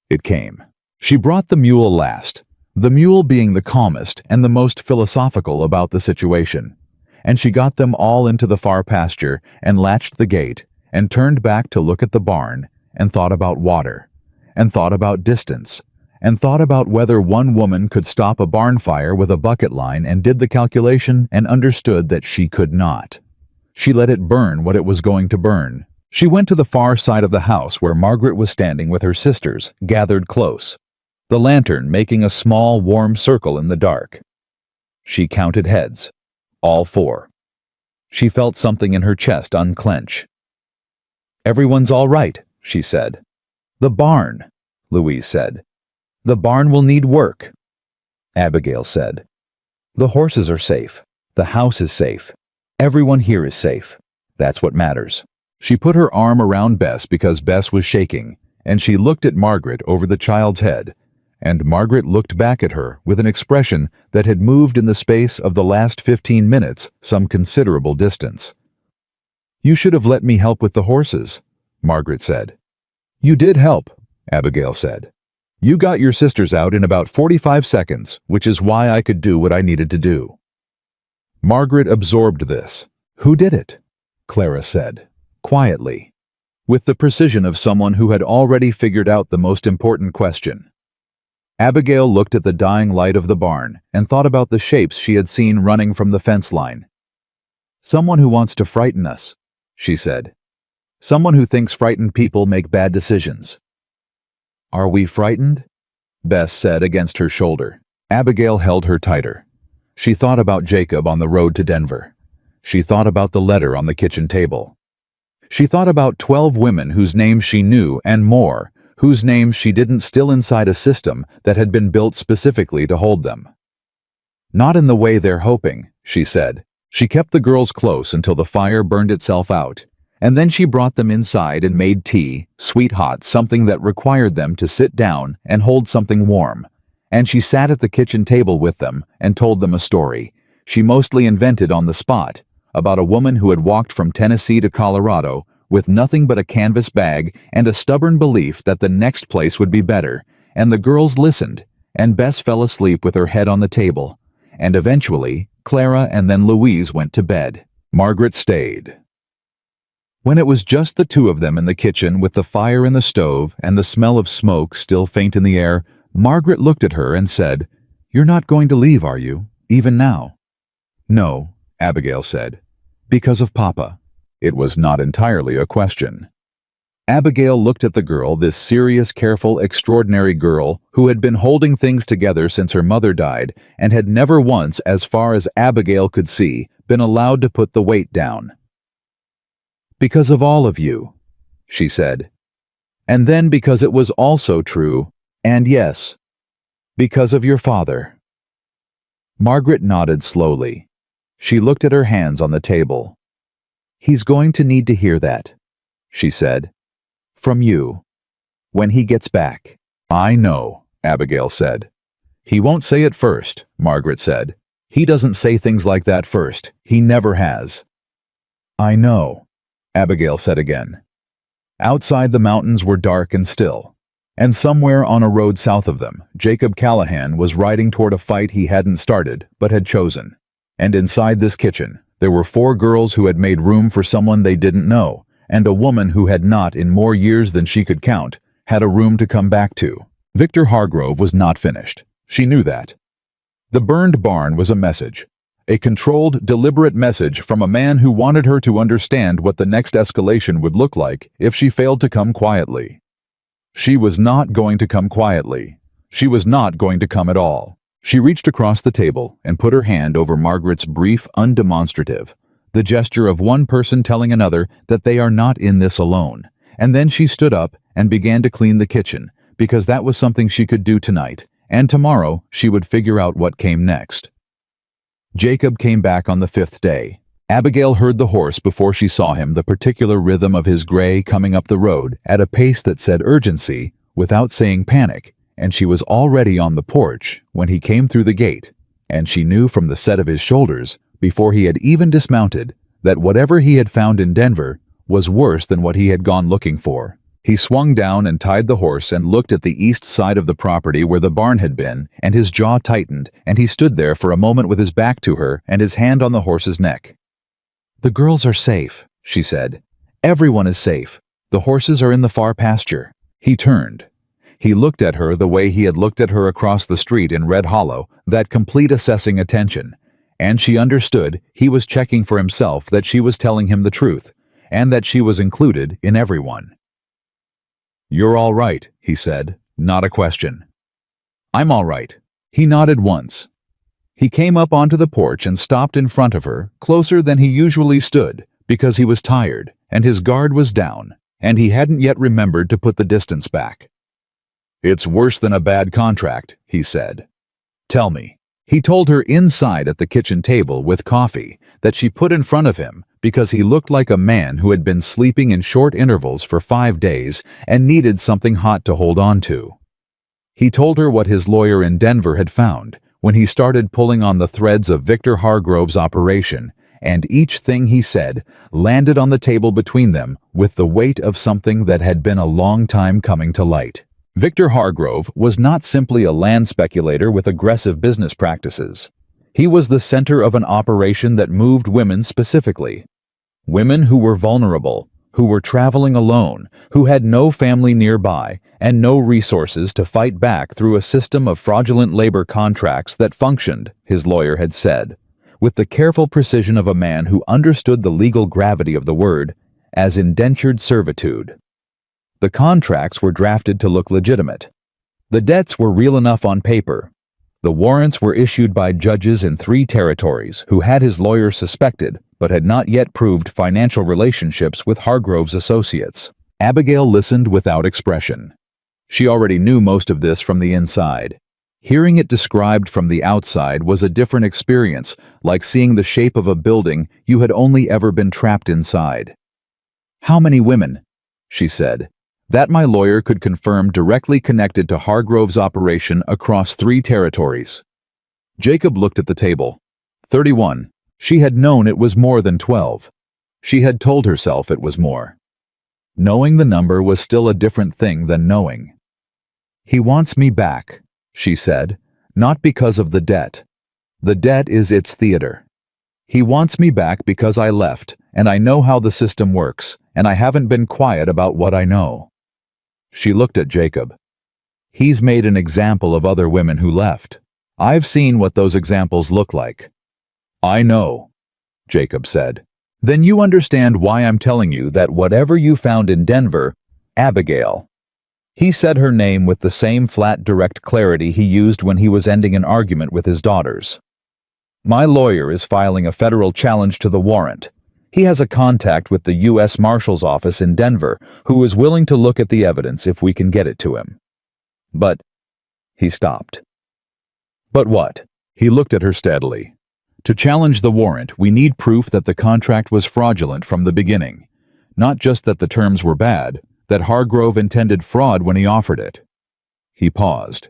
Speaker 1: It came. She brought the mule last, the mule being the calmest and the most philosophical about the situation, and she got them all into the far pasture and latched the gate and turned back to look at the barn and thought about water, and thought about distance, and thought about whether one woman could stop a barn fire with a bucket line, and did the calculation and understood that she could not. She let it burn what it was going to burn. She went to the far side of the house where Margaret was standing with her sisters, gathered close, the lantern making a small, warm circle in the dark. She counted heads, all 4. She felt something in her chest unclench. "Everyone's all right," she said. "The barn," Louise said. "The barn will need work," Abigail said. "The horses are safe. The house is safe. Everyone here is safe. That's what matters." She put her arm around Bess because Bess was shaking, and she looked at Margaret over the child's head, and Margaret looked back at her with an expression that had moved in the space of the last 15 minutes some considerable distance. "You should have let me help with the horses," Margaret said. "You did help," Abigail said. "You got your sisters out in about 45 seconds, which is why I could do what I needed to do." Margaret absorbed this. "Who did it?" Clara said, quietly, with the precision of someone who had already figured out the most important question. Abigail looked at the dying light of the barn and thought about the shapes she had seen running from the fence line. "Someone who wants to frighten us," she said. "Someone who thinks frightened people make bad decisions." "Are we frightened?" Bess said against her shoulder. Abigail held her tighter. She thought about Jacob on the road to Denver. She thought about the letter on the kitchen table. She thought about 12 women whose names she knew and more, whose names she didn't still inside a system that had been built specifically to hold them. "Not in the way they're hoping," she said. She kept the girls close until the fire burned itself out, and then she brought them inside and made tea, sweet hot, something that required them to sit down and hold something warm. And she sat at the kitchen table with them and told them a story, she mostly invented on the spot, about a woman who had walked from Tennessee to Colorado with nothing but a canvas bag and a stubborn belief that the next place would be better, and the girls listened, and Bess fell asleep with her head on the table, and eventually Clara and then Louise went to bed. Margaret stayed. When it was just the two of them in the kitchen with the fire in the stove and the smell of smoke still faint in the air, Margaret looked at her and said, "You're not going to leave, are you, even now?" "No," Abigail said. "Because of Papa." It was not entirely a question. Abigail looked at the girl, this serious, careful, extraordinary girl who had been holding things together since her mother died and had never once, as far as Abigail could see, been allowed to put the weight down. "Because of all of you," she said. And then because it was also true, and yes, because of your father. Margaret nodded slowly. She looked at her hands on the table. "He's going to need to hear that," she said. "From you. When he gets back." "I know," Abigail said. "He won't say it first," Margaret said. "He doesn't say things like that first. He never has." "I know," Abigail said again. Outside, the mountains were dark and still, and somewhere on a road south of them, Jacob Callahan was riding toward a fight he hadn't started but had chosen. And inside this kitchen, there were 4 girls who had made room for someone they didn't know, and a woman who had not, in more years than she could count, had a room to come back to. Victor Hargrove was not finished. She knew that. The burned barn was a message. A controlled, deliberate message from a man who wanted her to understand what the next escalation would look like if she failed to come quietly. She was not going to come quietly. She was not going to come at all. She reached across the table and put her hand over Margaret's brief, undemonstrative, the gesture of one person telling another that they are not in this alone. And then she stood up and began to clean the kitchen, because that was something she could do tonight, and tomorrow she would figure out what came next. Jacob came back on the 5th day. Abigail heard the horse before she saw him, the particular rhythm of his gray coming up the road at a pace that said urgency without saying panic, and she was already on the porch when he came through the gate, and she knew from the set of his shoulders, before he had even dismounted, that whatever he had found in Denver was worse than what he had gone looking for. He swung down and tied the horse and looked at the east side of the property where the barn had been, and his jaw tightened, and he stood there for a moment with his back to her and his hand on the horse's neck. "The girls are safe," she said. "Everyone is safe. The horses are in the far pasture." He turned. He looked at her the way he had looked at her across the street in Red Hollow, that complete assessing attention, and she understood he was checking for himself that she was telling him the truth, and that she was included in everyone. "You're all right," he said, not a question. "I'm all right." He nodded once. He came up onto the porch and stopped in front of her, closer than he usually stood, because he was tired, and his guard was down, and he hadn't yet remembered to put the distance back. "It's worse than a bad contract," he said. "Tell me." He told her inside at the kitchen table with coffee that she put in front of him because he looked like a man who had been sleeping in short intervals for 5 days and needed something hot to hold on to. He told her what his lawyer in Denver had found when he started pulling on the threads of Victor Hargrove's operation, and each thing he said landed on the table between them with the weight of something that had been a long time coming to light. Victor Hargrove was not simply a land speculator with aggressive business practices. He was the center of an operation that moved women specifically. Women who were vulnerable, who were traveling alone, who had no family nearby, and no resources to fight back through a system of fraudulent labor contracts that functioned, his lawyer had said, with the careful precision of a man who understood the legal gravity of the word, as indentured servitude. The contracts were drafted to look legitimate. The debts were real enough on paper. The warrants were issued by judges in 3 territories who had his lawyer suspected but had not yet proved financial relationships with Hargrove's associates. Abigail listened without expression. She already knew most of this from the inside. Hearing it described from the outside was a different experience, like seeing the shape of a building you had only ever been trapped inside. "How many women?" she said. That my lawyer could confirm directly connected to Hargrove's operation across 3 territories. Jacob looked at the table. 31. She had known it was more than 12. She had told herself it was more. Knowing the number was still a different thing than knowing. "He wants me back," she said, "not because of the debt. The debt is its theater. He wants me back because I left, and I know how the system works, and I haven't been quiet about what I know." She looked at Jacob. "He's made an example of other women who left. I've seen what those examples look like." "I know," Jacob said. "Then you understand why I'm telling you that whatever you found in Denver, Abigail." He said her name with the same flat, direct clarity he used when he was ending an argument with his daughters. "My lawyer is filing a federal challenge to the warrant. He has a contact with the U.S. Marshal's office in Denver who is willing to look at the evidence if we can get it to him. But—" He stopped. "But what?" He looked at her steadily. "To challenge the warrant, we need proof that the contract was fraudulent from the beginning. Not just that the terms were bad, that Hargrove intended fraud when he offered it." He paused.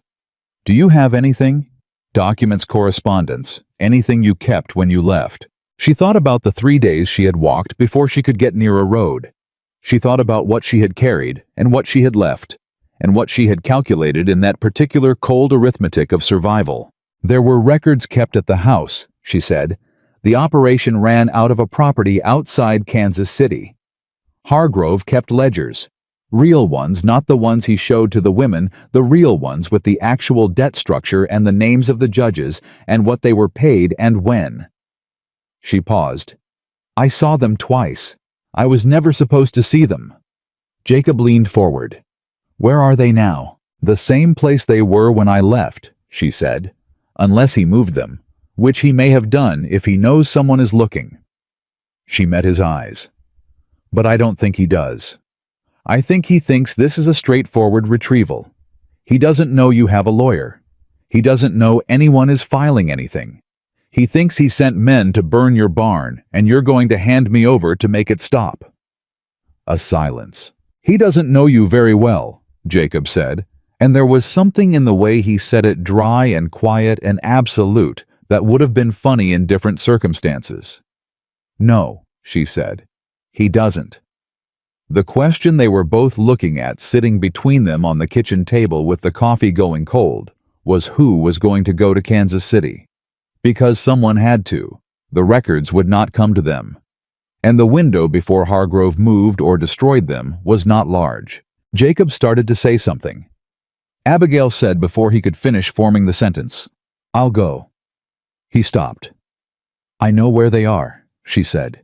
Speaker 1: "Do you have anything? Documents, correspondence, anything you kept when you left?" She thought about the 3 days she had walked before she could get near a road. She thought about what she had carried and what she had left, and what she had calculated in that particular cold arithmetic of survival. "There were records kept at the house," she said. "The operation ran out of a property outside Kansas City. Hargrove kept ledgers. Real ones, not the ones he showed to the women, the real ones with the actual debt structure and the names of the judges and what they were paid and when." She paused. "I saw them twice. I was never supposed to see them." Jacob leaned forward. "Where are they now?" "The same place they were when I left," she said. "Unless he moved them, which he may have done if he knows someone is looking." She met his eyes. "But I don't think he does. I think he thinks this is a straightforward retrieval. He doesn't know you have a lawyer. He doesn't know anyone is filing anything. He thinks he sent men to burn your barn, and you're going to hand me over to make it stop." A silence. "He doesn't know you very well," Jacob said, and there was something in the way he said it, dry and quiet and absolute, that would have been funny in different circumstances. "No," she said, "he doesn't." The question they were both looking at sitting between them on the kitchen table with the coffee going cold was who was going to go to Kansas City. Because someone had to. The records would not come to them. And the window before Hargrove moved or destroyed them was not large. Jacob started to say something. Abigail said before he could finish forming the sentence, "I'll go." He stopped. "I know where they are," she said.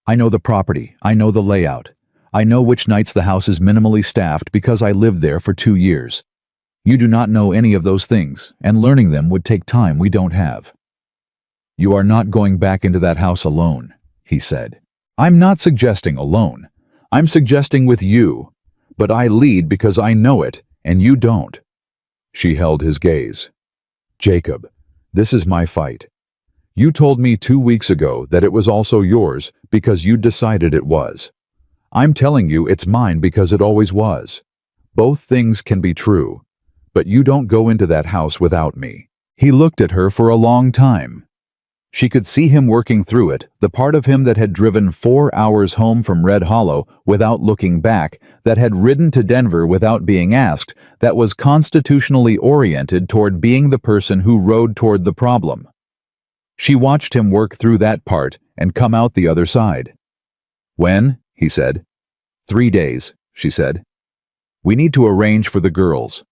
Speaker 1: "I know the property. I know the layout. I know which nights the house is minimally staffed because I lived there for 2 years. You do not know any of those things, and learning them would take time we don't have." "You are not going back into that house alone," he said. "I'm not suggesting alone. I'm suggesting with you. But I lead because I know it, and you don't." She held his gaze. "Jacob, this is my fight. You told me 2 weeks ago that it was also yours because you decided it was. I'm telling you it's mine because it always was. Both things can be true. But you don't go into that house without me." He looked at her for a long time. She could see him working through it, the part of him that had driven 4 hours home from Red Hollow without looking back, that had ridden to Denver without being asked, that was constitutionally oriented toward being the person who rode toward the problem. She watched him work through that part and come out the other side. "When?" he said. 3 days, she said. We need to arrange for the girls.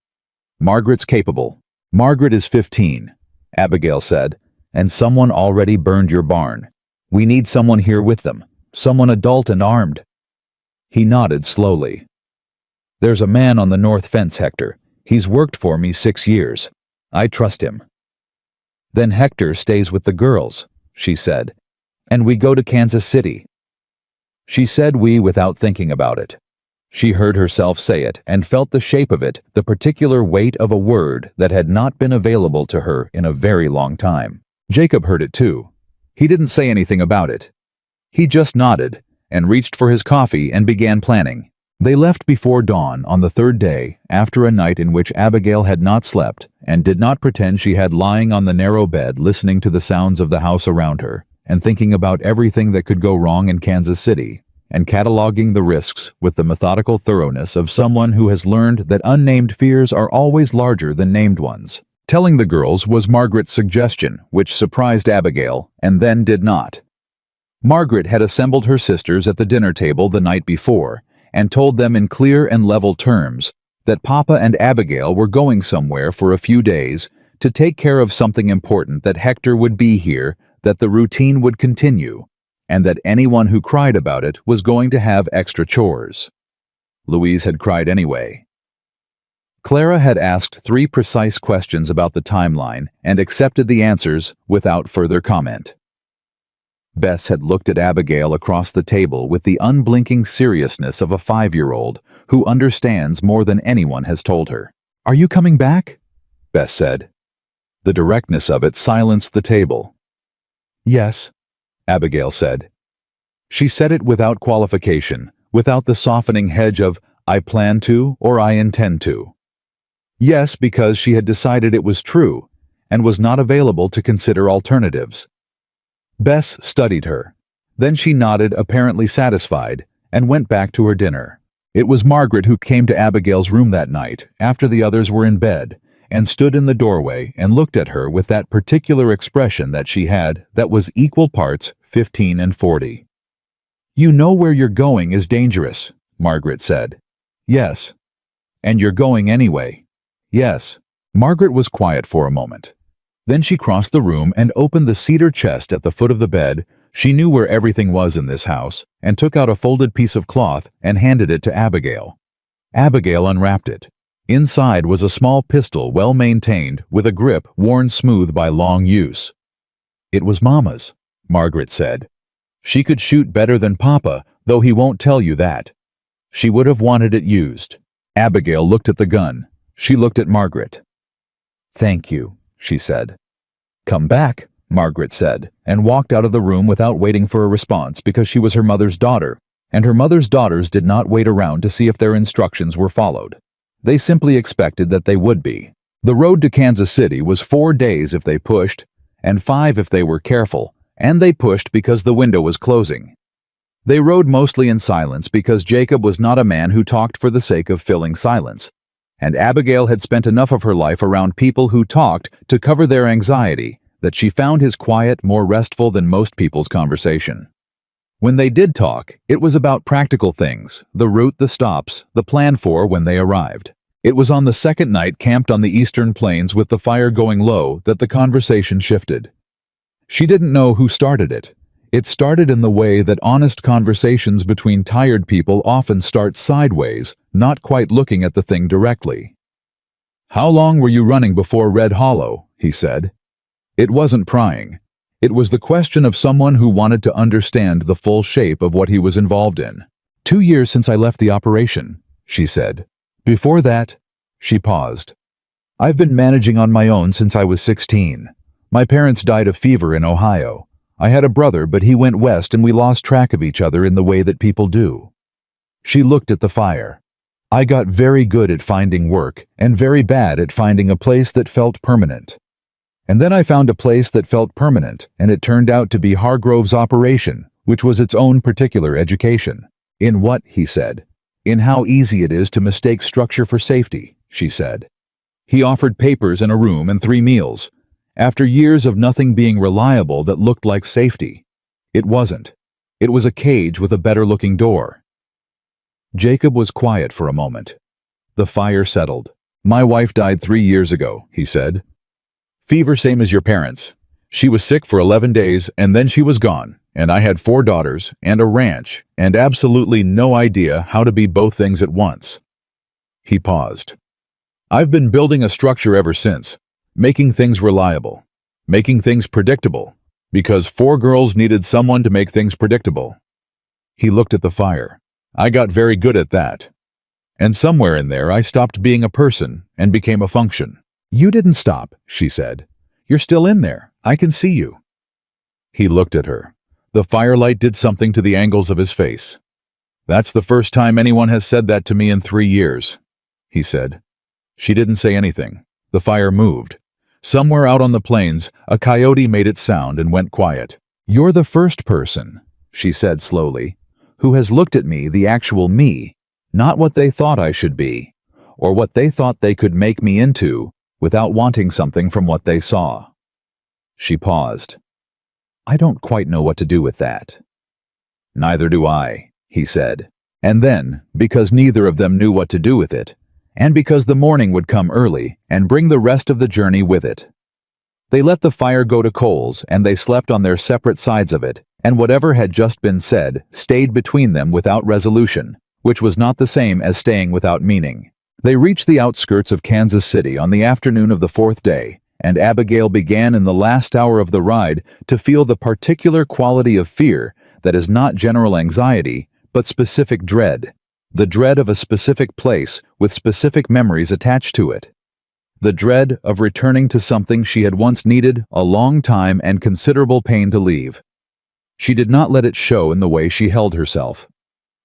Speaker 1: Margaret's capable. Margaret is 15, Abigail said, and someone already burned your barn. We need someone here with them, someone adult and armed. He nodded slowly. There's a man on the north fence, Hector. He's worked for me 6 years. I trust him. Then Hector stays with the girls, she said, and we go to Kansas City. She said we without thinking about it. She heard herself say it and felt the shape of it, the particular weight of a word that had not been available to her in a very long time. Jacob heard it too. He didn't say anything about it. He just nodded and reached for his coffee and began planning. They left before dawn on the 3rd day, after a night in which Abigail had not slept and did not pretend she had, lying on the narrow bed listening to the sounds of the house around her and thinking about everything that could go wrong in Kansas City, and cataloging the risks with the methodical thoroughness of someone who has learned that unnamed fears are always larger than named ones. Telling the girls was Margaret's suggestion, which surprised Abigail, and then did not. Margaret had assembled her sisters at the dinner table the night before, and told them in clear and level terms that Papa and Abigail were going somewhere for a few days to take care of something important, that Hector would be here, that the routine would continue, and that anyone who cried about it was going to have extra chores. Louise had cried anyway. Clara had asked 3 precise questions about the timeline and accepted the answers without further comment. Bess had looked at Abigail across the table with the unblinking seriousness of a 5-year-old who understands more than anyone has told her. "Are you coming back?" Bess said. The directness of it silenced the table. "Yes," Abigail said. She said it without qualification, without the softening hedge of "I plan to" or "I intend to." Yes, because she had decided it was true, and was not available to consider alternatives. Bess studied her. Then she nodded, apparently satisfied, and went back to her dinner. It was Margaret who came to Abigail's room that night, after the others were in bed, and stood in the doorway and looked at her with that particular expression that she had that was equal parts 15 and 40. "You know where you're going is dangerous," Margaret said. "Yes." "And you're going anyway." "Yes." Margaret was quiet for a moment. Then she crossed the room and opened the cedar chest at the foot of the bed. She knew where everything was in this house, and took out a folded piece of cloth and handed it to Abigail. Abigail unwrapped it. Inside was a small pistol, well maintained, with a grip worn smooth by long use. "It was Mama's," Margaret said. "She could shoot better than Papa, though he won't tell you that. She would have wanted it used." Abigail looked at the gun. She looked at Margaret. "Thank you," she said. "Come back," Margaret said, and walked out of the room without waiting for a response, because she was her mother's daughter, and her mother's daughters did not wait around to see if their instructions were followed. They simply expected that they would be. The road to Kansas City was 4 days if they pushed, and 5 if they were careful, and they pushed because the window was closing. They rode mostly in silence because Jacob was not a man who talked for the sake of filling silence, and Abigail had spent enough of her life around people who talked to cover their anxiety that she found his quiet more restful than most people's conversation. When they did talk, it was about practical things, the route, the stops, the plan for when they arrived. It was on the second night camped on the eastern plains with the fire going low that the conversation shifted. She didn't know who started it. It started in the way that honest conversations between tired people often start, sideways, not quite looking at the thing directly. "How long were you running before Red Hollow?" he said. It wasn't prying. It was the question of someone who wanted to understand the full shape of what he was involved in. 2 years since I left the operation," she said. "Before that," she paused. "I've been managing on my own since I was 16. My parents died of fever in Ohio. I had a brother, but he went west and we lost track of each other in the way that people do." She looked at the fire. "I got very good at finding work and very bad at finding a place that felt permanent. And then I found a place that felt permanent, and it turned out to be Hargrove's operation, which was its own particular education." "In what?" he said. "In how easy it is to mistake structure for safety," she said. "He offered papers and a room and 3 meals. After years of nothing being reliable that looked like safety. It wasn't. It was a cage with a better-looking door." Jacob was quiet for a moment. The fire settled. "My wife died 3 years ago," he said. "Fever same as your parents. She was sick for 11 days and then she was gone, and I had 4 daughters and a ranch and absolutely no idea how to be both things at once." He paused. "I've been building a structure ever since, making things reliable, making things predictable, because 4 girls needed someone to make things predictable." He looked at the fire. "I got very good at that. And somewhere in there I stopped being a person and became a function." "You didn't stop," she said. "You're still in there. I can see you." He looked at her. The firelight did something to the angles of his face. "That's the first time anyone has said that to me in 3 years," he said. She didn't say anything. The fire moved. Somewhere out on the plains, a coyote made its sound and went quiet. "You're the first person," she said slowly, "who has looked at me, the actual me, not what they thought I should be, or what they thought they could make me into, without wanting something from what they saw." She paused. "I don't quite know what to do with that." "Neither do I," he said. And then, because neither of them knew what to do with it, and because the morning would come early and bring the rest of the journey with it, they let the fire go to coals and they slept on their separate sides of it, and whatever had just been said stayed between them without resolution, which was not the same as staying without meaning. They reached the outskirts of Kansas City on the afternoon of the 4th day, and Abigail began in the last hour of the ride to feel the particular quality of fear that is not general anxiety, but specific dread. The dread of a specific place with specific memories attached to it. The dread of returning to something she had once needed a long time and considerable pain to leave. She did not let it show in the way she held herself.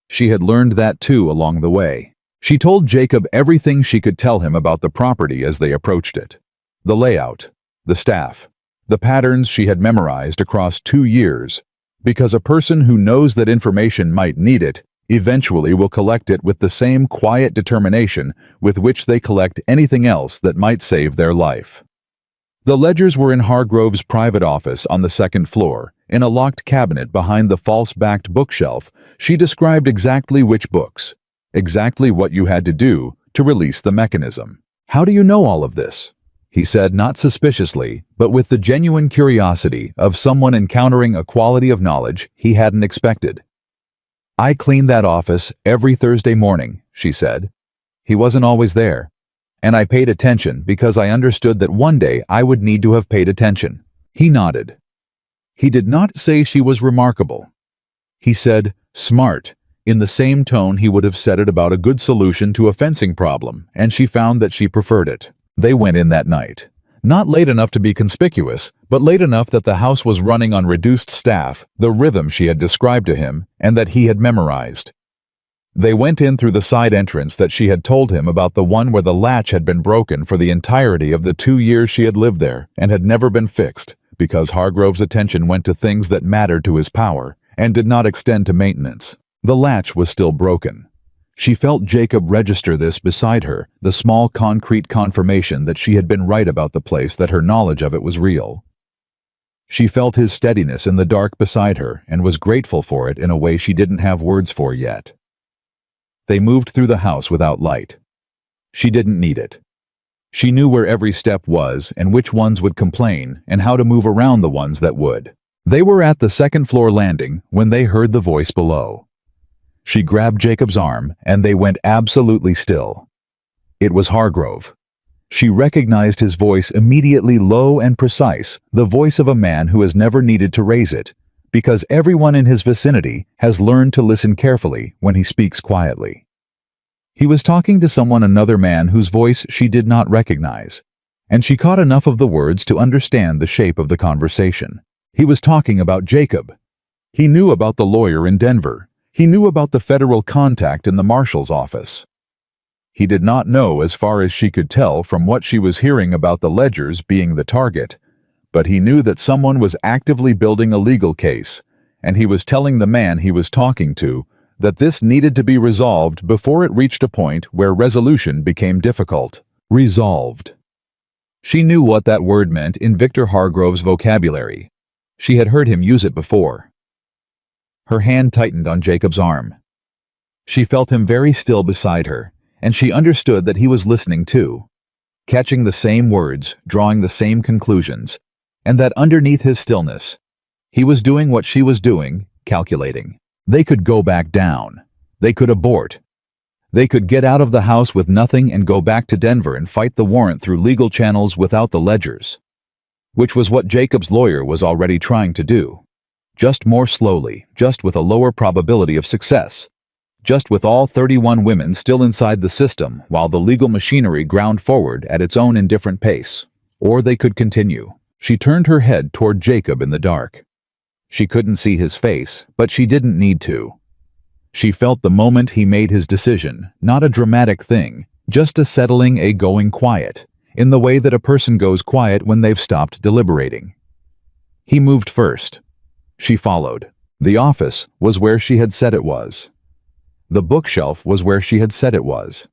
Speaker 1: She had learned that too along the way. She told Jacob everything she could tell him about the property as they approached it. The layout, the staff, the patterns she had memorized across 2 years, because a person who knows that information might need it eventually will collect it with the same quiet determination with which they collect anything else that might save their life. The ledgers were in Hargrove's private office on the 2nd floor, in a locked cabinet behind the false-backed bookshelf. She described exactly which books, exactly what you had to do to release the mechanism. "How do you know all of this?" he said, not suspiciously, but with the genuine curiosity of someone encountering a quality of knowledge he hadn't expected. "I cleaned that office every Thursday morning," she said. "He wasn't always there. And I paid attention because I understood that one day I would need to have paid attention." He nodded. He did not say she was remarkable. He said, "smart," in the same tone he would have said it about a good solution to a fencing problem, and she found that she preferred it. They went in that night. Not late enough to be conspicuous, but late enough that the house was running on reduced staff, the rhythm she had described to him, and that he had memorized. They went in through the side entrance that she had told him about, the one where the latch had been broken for the entirety of the 2 years she had lived there, and had never been fixed, because Hargrove's attention went to things that mattered to his power, and did not extend to maintenance. The latch was still broken. She felt Jacob register this beside her, the small concrete confirmation that she had been right about the place, that her knowledge of it was real. She felt his steadiness in the dark beside her, and was grateful for it in a way she didn't have words for yet. They moved through the house without light. She didn't need it. She knew where every step was, and which ones would complain, and how to move around the ones that would. They were at the 2nd floor landing when they heard the voice below. She grabbed Jacob's arm, and they went absolutely still. It was Hargrove. She recognized his voice immediately, low and precise, the voice of a man who has never needed to raise it, because everyone in his vicinity has learned to listen carefully when he speaks quietly. He was talking to someone, another man whose voice she did not recognize, and she caught enough of the words to understand the shape of the conversation. He was talking about Jacob. He knew about the lawyer in Denver. He knew about the federal contact in the marshal's office. He did not know, as far as she could tell from what she was hearing, about the ledgers being the target, but he knew that someone was actively building a legal case, and he was telling the man he was talking to that this needed to be resolved before it reached a point where resolution became difficult. Resolved. She knew what that word meant in Victor Hargrove's vocabulary. She had heard him use it before. Her hand tightened on Jacob's arm. She felt him very still beside her, and she understood that he was listening too, catching the same words, drawing the same conclusions, and that underneath his stillness, he was doing what she was doing, calculating. They could go back down. They could abort. They could get out of the house with nothing and go back to Denver and fight the warrant through legal channels without the ledgers, which was what Jacob's lawyer was already trying to do. Just more slowly, just with a lower probability of success. Just with all 31 women still inside the system while the legal machinery ground forward at its own indifferent pace. Or they could continue. She turned her head toward Jacob in the dark. She couldn't see his face, but she didn't need to. She felt the moment he made his decision, not a dramatic thing, just a settling, a going quiet, in the way that a person goes quiet when they've stopped deliberating. He moved first. She followed. The office was where she had said it was. The bookshelf was where she had said it was.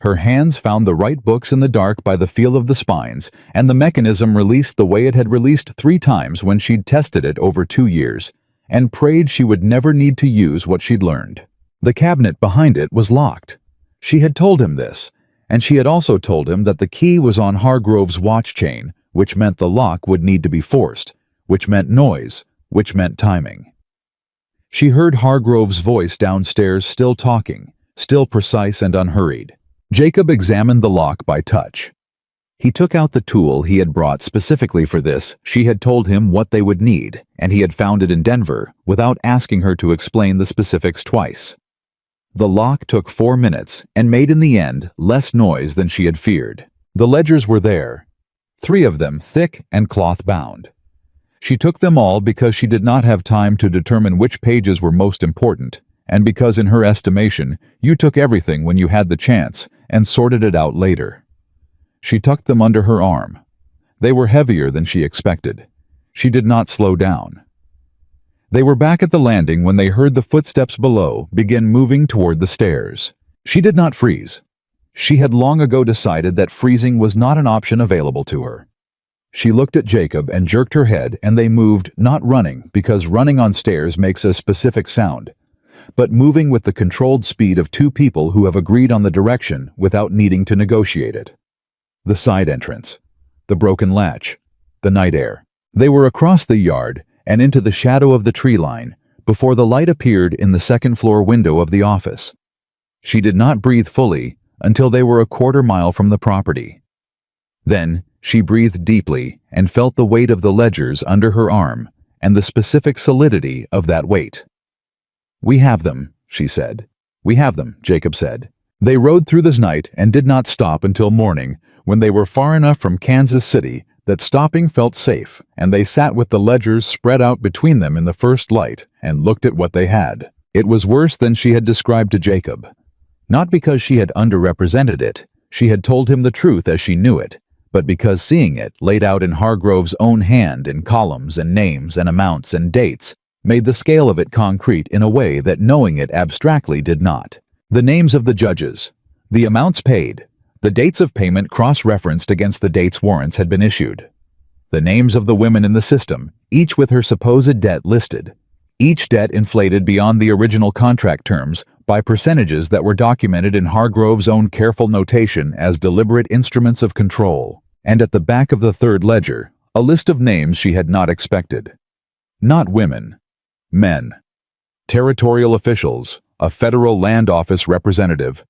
Speaker 1: Her hands found the right books in the dark by the feel of the spines, and the mechanism released the way it had released 3 times when she'd tested it over 2 years, and prayed she would never need to use what she'd learned. The cabinet behind it was locked. She had told him this, and she had also told him that the key was on Hargrove's watch chain, which meant the lock would need to be forced, which meant noise, which meant timing. She heard Hargrove's voice downstairs still talking, still precise and unhurried. Jacob examined the lock by touch. He took out the tool he had brought specifically for this. She had told him what they would need, and he had found it in Denver without asking her to explain the specifics twice. The lock took 4 minutes and made in the end less noise than she had feared. The ledgers were there, 3 of them thick and cloth-bound. She took them all because she did not have time to determine which pages were most important, and because in her estimation, you took everything when you had the chance and sorted it out later. She tucked them under her arm. They were heavier than she expected. She did not slow down. They were back at the landing when they heard the footsteps below begin moving toward the stairs. She did not freeze. She had long ago decided that freezing was not an option available to her. She looked at Jacob and jerked her head, and they moved, not running, because running on stairs makes a specific sound, but moving with the controlled speed of 2 people who have agreed on the direction without needing to negotiate it. The side entrance, the broken latch, the night air. They were across the yard and into the shadow of the tree line before the light appeared in the second-floor window of the office. She did not breathe fully until they were a 1/4 mile from the property. Then she breathed deeply and felt the weight of the ledgers under her arm and the specific solidity of that weight. "We have them," she said. "We have them," Jacob said. They rode through this night and did not stop until morning, when they were far enough from Kansas City that stopping felt safe, and they sat with the ledgers spread out between them in the first light and looked at what they had. It was worse than she had described to Jacob. Not because she had underrepresented it, she had told him the truth as she knew it, but because seeing it laid out in Hargrove's own hand in columns and names and amounts and dates made the scale of it concrete in a way that knowing it abstractly did not. The names of the judges, the amounts paid, the dates of payment cross-referenced against the dates warrants had been issued. The names of the women in the system, each with her supposed debt listed. Each debt inflated beyond the original contract terms by percentages that were documented in Hargrove's own careful notation as deliberate instruments of control. And at the back of the third ledger, a list of names she had not expected. Not women. Men. Territorial officials, a federal land office representative,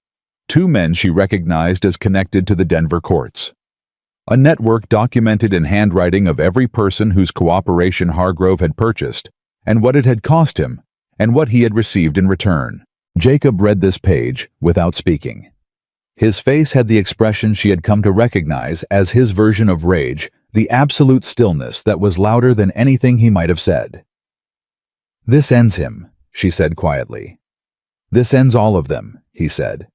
Speaker 1: 2 men she recognized as connected to the Denver courts. A network documented in handwriting of every person whose cooperation Hargrove had purchased, and what it had cost him, and what he had received in return. Jacob read this page without speaking. His face had the expression she had come to recognize as his version of rage, the absolute stillness that was louder than anything he might have said. "This ends him," she said quietly. "This ends all of them," he said.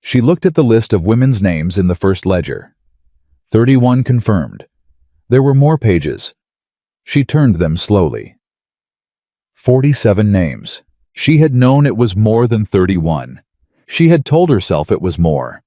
Speaker 1: She looked at the list of women's names in the first ledger. 31 confirmed. There were more pages. She turned them slowly. 47 names. She had known it was more than 31. She had told herself it was more.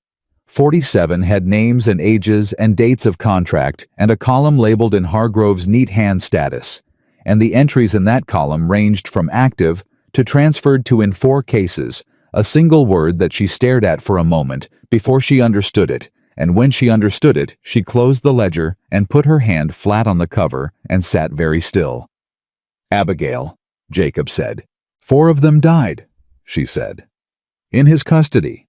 Speaker 1: 47 had names and ages and dates of contract and a column labeled in Hargrove's neat hand status, and the entries in that column ranged from active to transferred to, in 4 cases, A single word that she stared at for a moment before she understood it, and when she understood it, she closed the ledger and put her hand flat on the cover and sat very still. "Abigail," Jacob said. "4 of them died," she said. "In his custody.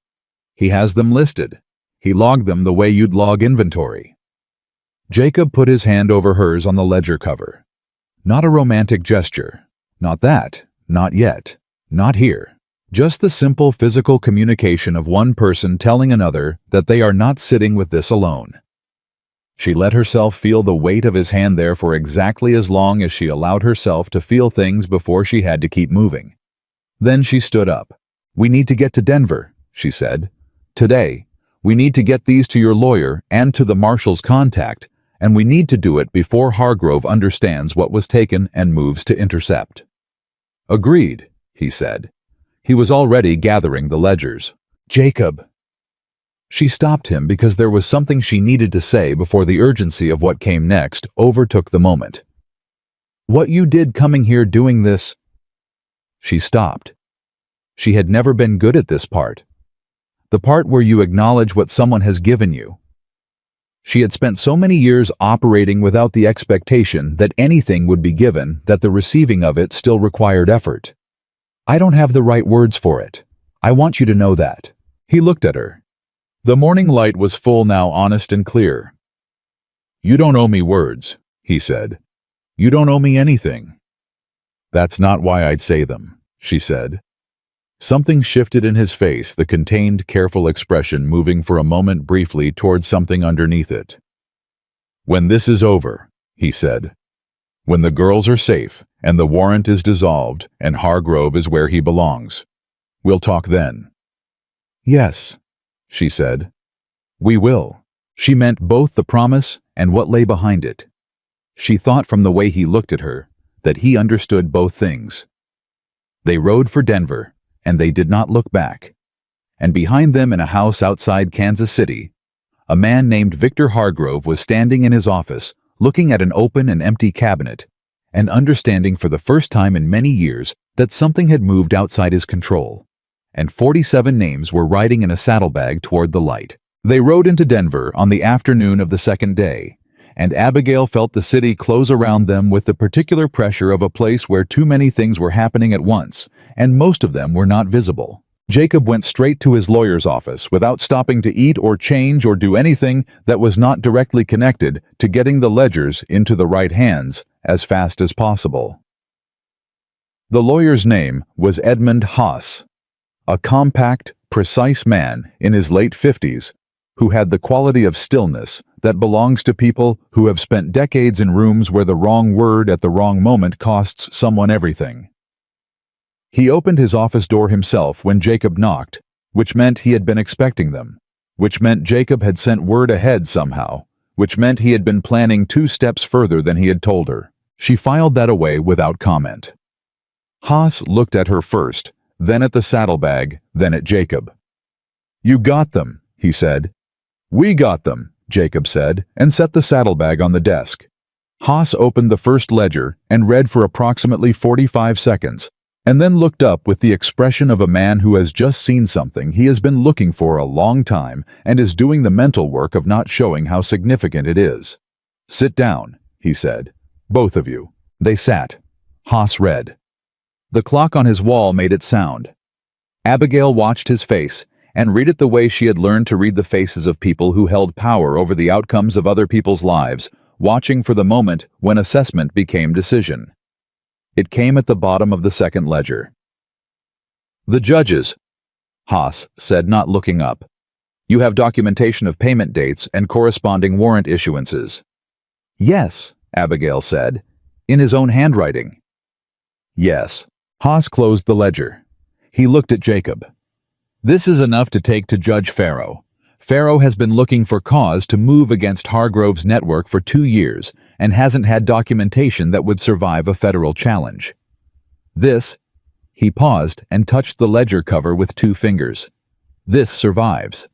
Speaker 1: He has them listed. He logged them the way you'd log inventory." Jacob put his hand over hers on the ledger cover. Not a romantic gesture. Not that. Not yet. Not here. Just the simple physical communication of one person telling another that they are not sitting with this alone. She let herself feel the weight of his hand there for exactly as long as she allowed herself to feel things before she had to keep moving. Then she stood up. "We need to get to Denver," she said. "Today. We need to get these to your lawyer and to the marshal's contact, and we need to do it before Hargrove understands what was taken and moves to intercept." "Agreed," he said. He was already gathering the ledgers. "Jacob." She stopped him because there was something she needed to say before the urgency of what came next overtook the moment. "What you did coming here doing this—" She stopped. She had never been good at this part. The part where you acknowledge what someone has given you. She had spent so many years operating without the expectation that anything would be given that the receiving of it still required effort. "I don't have the right words for it. I want you to know that." He looked at her. The morning light was full now, honest and clear. "You don't owe me words," he said. "You don't owe me anything." "That's not why I'd say them," she said. Something shifted in his face, the contained, careful expression moving for a moment briefly towards something underneath it. "When this is over," he said. "When the girls are safe, and the warrant is dissolved, and Hargrove is where he belongs. We'll talk then." "Yes," she said. "We will." She meant both the promise and what lay behind it. She thought from the way he looked at her that he understood both things. They rode for Denver, and they did not look back. And behind them in a house outside Kansas City, a man named Victor Hargrove was standing in his office, looking at an open and empty cabinet, and understanding for the first time in many years that something had moved outside his control. And 47 names were riding in a saddlebag toward the light. They rode into Denver on the afternoon of the second day, and Abigail felt the city close around them with the particular pressure of a place where too many things were happening at once, and most of them were not visible. Jacob went straight to his lawyer's office without stopping to eat or change or do anything that was not directly connected to getting the ledgers into the right hands as fast as possible. The lawyer's name was Edmund Haas, a compact, precise man in his late 50s who had the quality of stillness that belongs to people who have spent decades in rooms where the wrong word at the wrong moment costs someone everything. He opened his office door himself when Jacob knocked, which meant he had been expecting them, which meant Jacob had sent word ahead somehow, which meant he had been planning 2 steps further than he had told her. She filed that away without comment. Haas looked at her first, then at the saddlebag, then at Jacob. "You got them," he said. "We got them," Jacob said, and set the saddlebag on the desk. Haas opened the first ledger and read for approximately 45 seconds, and then looked up with the expression of a man who has just seen something he has been looking for a long time and is doing the mental work of not showing how significant it is. "Sit down," he said. "Both of you." They sat. Haas read. The clock on his wall made it sound. Abigail watched his face and read it the way she had learned to read the faces of people who held power over the outcomes of other people's lives, watching for the moment when assessment became decision. It came at the bottom of the second ledger. "The judges," Haas said, not looking up. "You have documentation of payment dates and corresponding warrant issuances." "Yes," Abigail said, in his own handwriting. "Yes." Haas closed the ledger. He looked at Jacob. "This is enough to take to Judge Farrow. Farrow has been looking for cause to move against Hargrove's network for 2 years and hasn't had documentation that would survive a federal challenge. This," he paused and touched the ledger cover with 2 fingers. "This survives."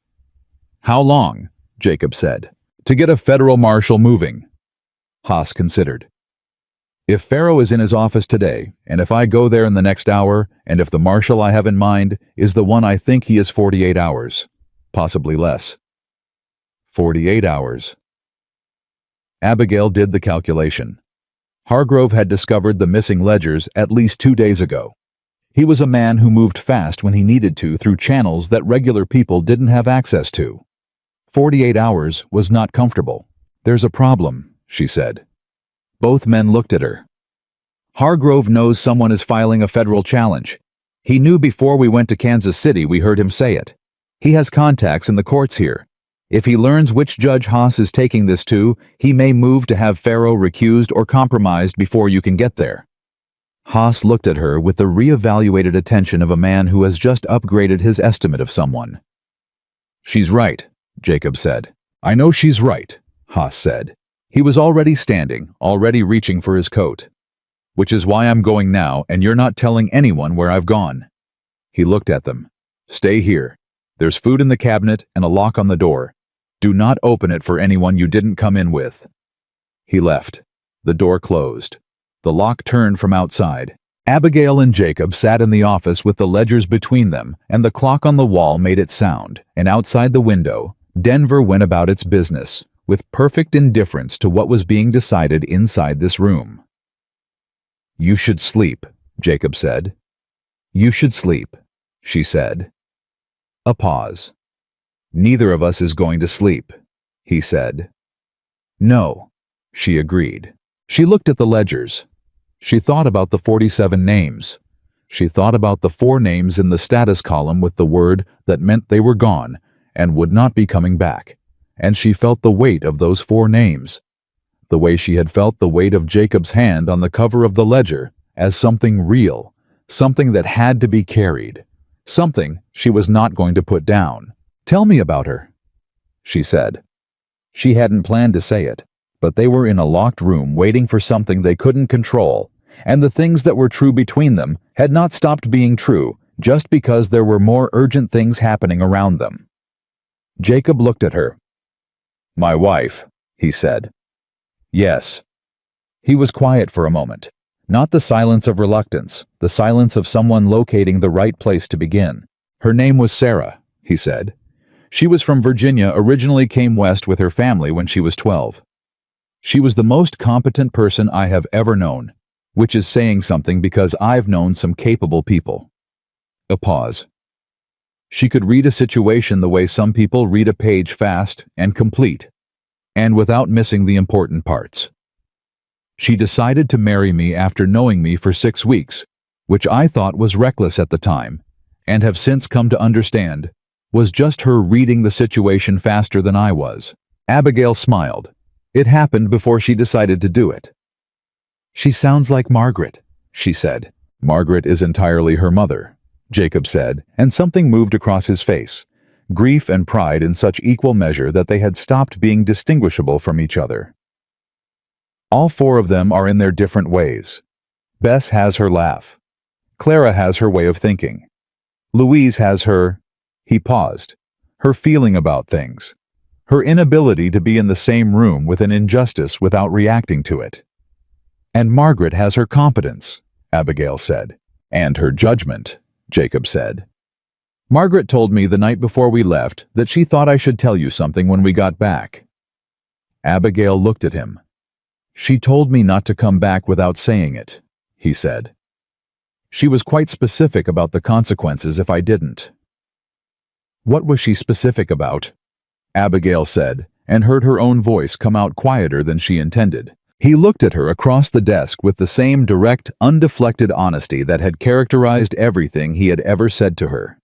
Speaker 1: "How long?" Jacob said. "To get a federal marshal moving." Haas considered. If Pharaoh is in his office today, and if I go there in the next hour, and if the marshal I have in mind is the one I think he is 48 hours, possibly less. 48 hours. Abigail did the calculation. Hargrove had discovered the missing ledgers at least 2 days ago. He was a man who moved fast when he needed to through channels that regular people didn't have access to. 48 hours was not comfortable. "There's a problem," she said. Both men looked at her. "Hargrove knows someone is filing a federal challenge. He knew before we went to Kansas City. We heard him say it. He has contacts in the courts here. If he learns which Judge Haas is taking this to, he may move to have Pharaoh recused or compromised before you can get there." Haas looked at her with the reevaluated attention of a man who has just upgraded his estimate of someone. "She's right," Jacob said. "I know she's right," Haas said. He was already standing, already reaching for his coat. "Which is why I'm going now, and you're not telling anyone where I've gone." He looked at them. "Stay here. There's food in the cabinet and a lock on the door. Do not open it for anyone you didn't come in with." He left. The door closed. The lock turned from outside. Abigail and Jacob sat in the office with the ledgers between them, and the clock on the wall made it sound, and outside the window, Denver went about its business, with perfect indifference to what was being decided inside this room. "You should sleep," Jacob said. "You should sleep," she said. A pause. "Neither of us is going to sleep," he said. "No," she agreed. She looked at the ledgers. She thought about the 47 names. She thought about the 4 names in the status column with the word that meant they were gone and would not be coming back, and she felt the weight of those 4 names, the way she had felt the weight of Jacob's hand on the cover of the ledger, as something real, something that had to be carried, something she was not going to put down. "Tell me about her," she said. She hadn't planned to say it, but they were in a locked room waiting for something they couldn't control, and the things that were true between them had not stopped being true just because there were more urgent things happening around them. Jacob looked at her. "My wife," he said. "Yes." He was quiet for a moment. Not the silence of reluctance, the silence of someone locating the right place to begin. "Her name was Sarah," he said. "She was from Virginia, originally came west with her family when she was 12. She was the most competent person I have ever known, which is saying something because I've known some capable people." A pause. She could read a situation the way some people read a page fast and complete, and without missing the important parts. "She decided to marry me after knowing me for 6 weeks, which I thought was reckless at the time, and have since come to understand was just her reading the situation faster than I was." Abigail smiled. It happened before she decided to do it. "She sounds like Margaret," she said. "Margaret is entirely her mother," Jacob said, and something moved across his face, grief and pride in such equal measure that they had stopped being distinguishable from each other. "All 4 of them are in their different ways. Bess has her laugh. Clara has her way of thinking. Louise has her—" He paused. "Her feeling about things. Her inability to be in the same room with an injustice without reacting to it. And Margaret has her competence," Abigail said. "And her judgment," Jacob said. "Margaret told me the night before we left that she thought I should tell you something when we got back." Abigail looked at him. "She told me not to come back without saying it," he said. "She was quite specific about the consequences if I didn't." "What was she specific about?" Abigail said, and heard her own voice come out quieter than she intended. He looked at her across the desk with the same direct, undeflected honesty that had characterized everything he had ever said to her.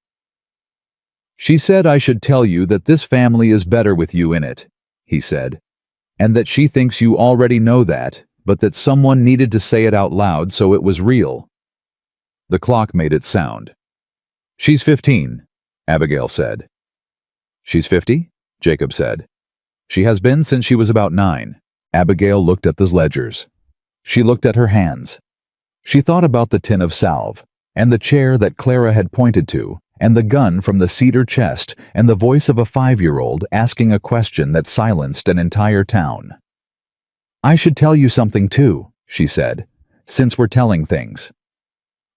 Speaker 1: "She said I should tell you that this family is better with you in it," he said, "and that she thinks you already know that, but that someone needed to say it out loud so it was real." The clock made its sound. "She's 15, Abigail said. "She's 50? Jacob said. "She has been since she was about 9. Abigail looked at the ledgers. She looked at her hands. She thought about the tin of salve, and the chair that Clara had pointed to, and the gun from the cedar chest, and the voice of a 5-year-old asking a question that silenced an entire town. "I should tell you something too," she said. since we're telling things."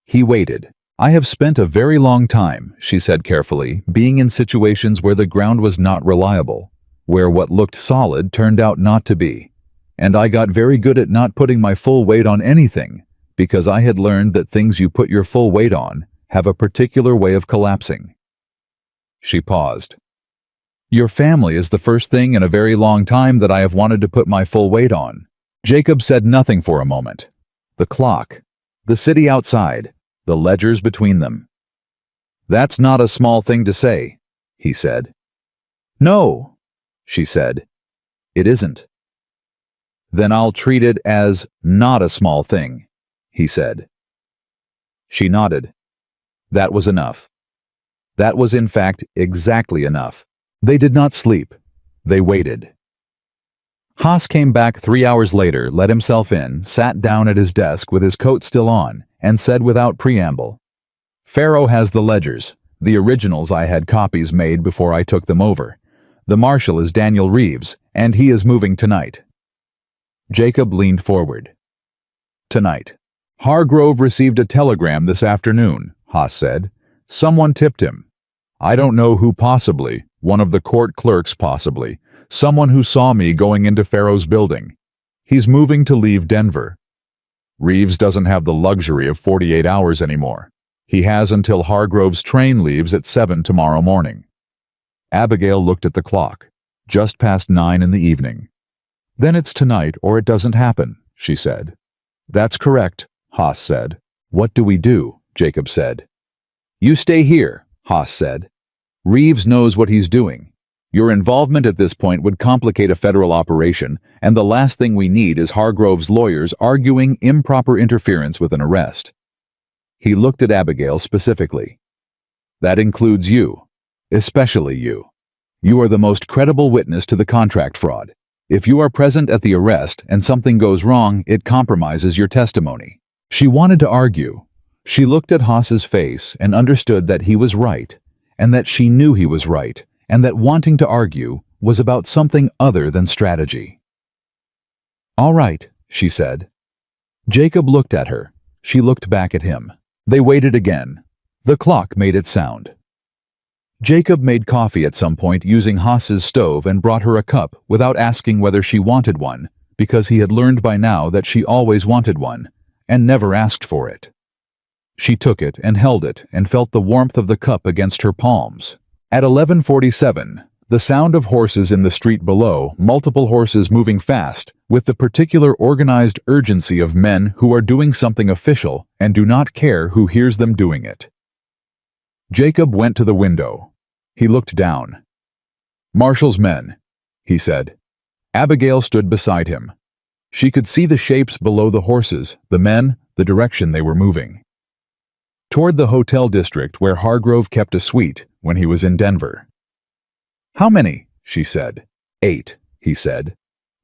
Speaker 1: He waited. "I have spent a very long time," she said carefully, "being in situations where the ground was not reliable, where what looked solid turned out not to be. And I got very good at not putting my full weight on anything, because I had learned that things you put your full weight on have a particular way of collapsing." She paused. "Your family is the first thing in a very long time that I have wanted to put my full weight on." Jacob said nothing for a moment. The clock, the city outside, the ledgers between them. "That's not a small thing to say," he said. "No," she said. "It isn't." "Then I'll treat it as not a small thing," he said. She nodded. That was enough. That was in fact exactly enough. They did not sleep. They waited. Haas came back 3 hours later, let himself in, sat down at his desk with his coat still on, and said without preamble, "Pharaoh has the ledgers. The originals I had copies made before I took them over. The marshal is Daniel Reeves, and he is moving tonight." Jacob leaned forward. "Tonight. Hargrove received a telegram this afternoon," Haas said. "Someone tipped him. I don't know who, possibly, one of the court clerks possibly, someone who saw me going into Pharaoh's building. He's moving to leave Denver. Reeves doesn't have the luxury of 48 hours anymore. He has until Hargrove's train leaves at 7 tomorrow morning." Abigail looked at the clock. Just past 9 in the evening. "Then it's tonight or it doesn't happen," she said. "That's correct," Haas said. "What do we do?" Jacob said. "You stay here," Haas said. "Reeves knows what he's doing. Your involvement at this point would complicate a federal operation, and the last thing we need is Hargrove's lawyers arguing improper interference with an arrest." He looked at Abigail specifically. "That includes you. Especially you. You are the most credible witness to the contract fraud. If you are present at the arrest and something goes wrong, it compromises your testimony." She wanted to argue. She looked at Haas's face and understood that he was right, and that she knew he was right, and that wanting to argue was about something other than strategy. "All right," she said. Jacob looked at her. She looked back at him. They waited again. The clock made its sound. Jacob made coffee at some point using Haas's stove and brought her a cup without asking whether she wanted one, because he had learned by now that she always wanted one, and never asked for it. She took it and held it and felt the warmth of the cup against her palms. At 11:47, the sound of horses in the street below, multiple horses moving fast, with the particular organized urgency of men who are doing something official and do not care who hears them doing it. Jacob went to the window. He looked down. "Marshall's men," he said. Abigail stood beside him. She could see the shapes below the horses, the men, the direction they were moving. Toward the hotel district where Hargrove kept a suite when he was in Denver. "How many?" she said. "8, he said.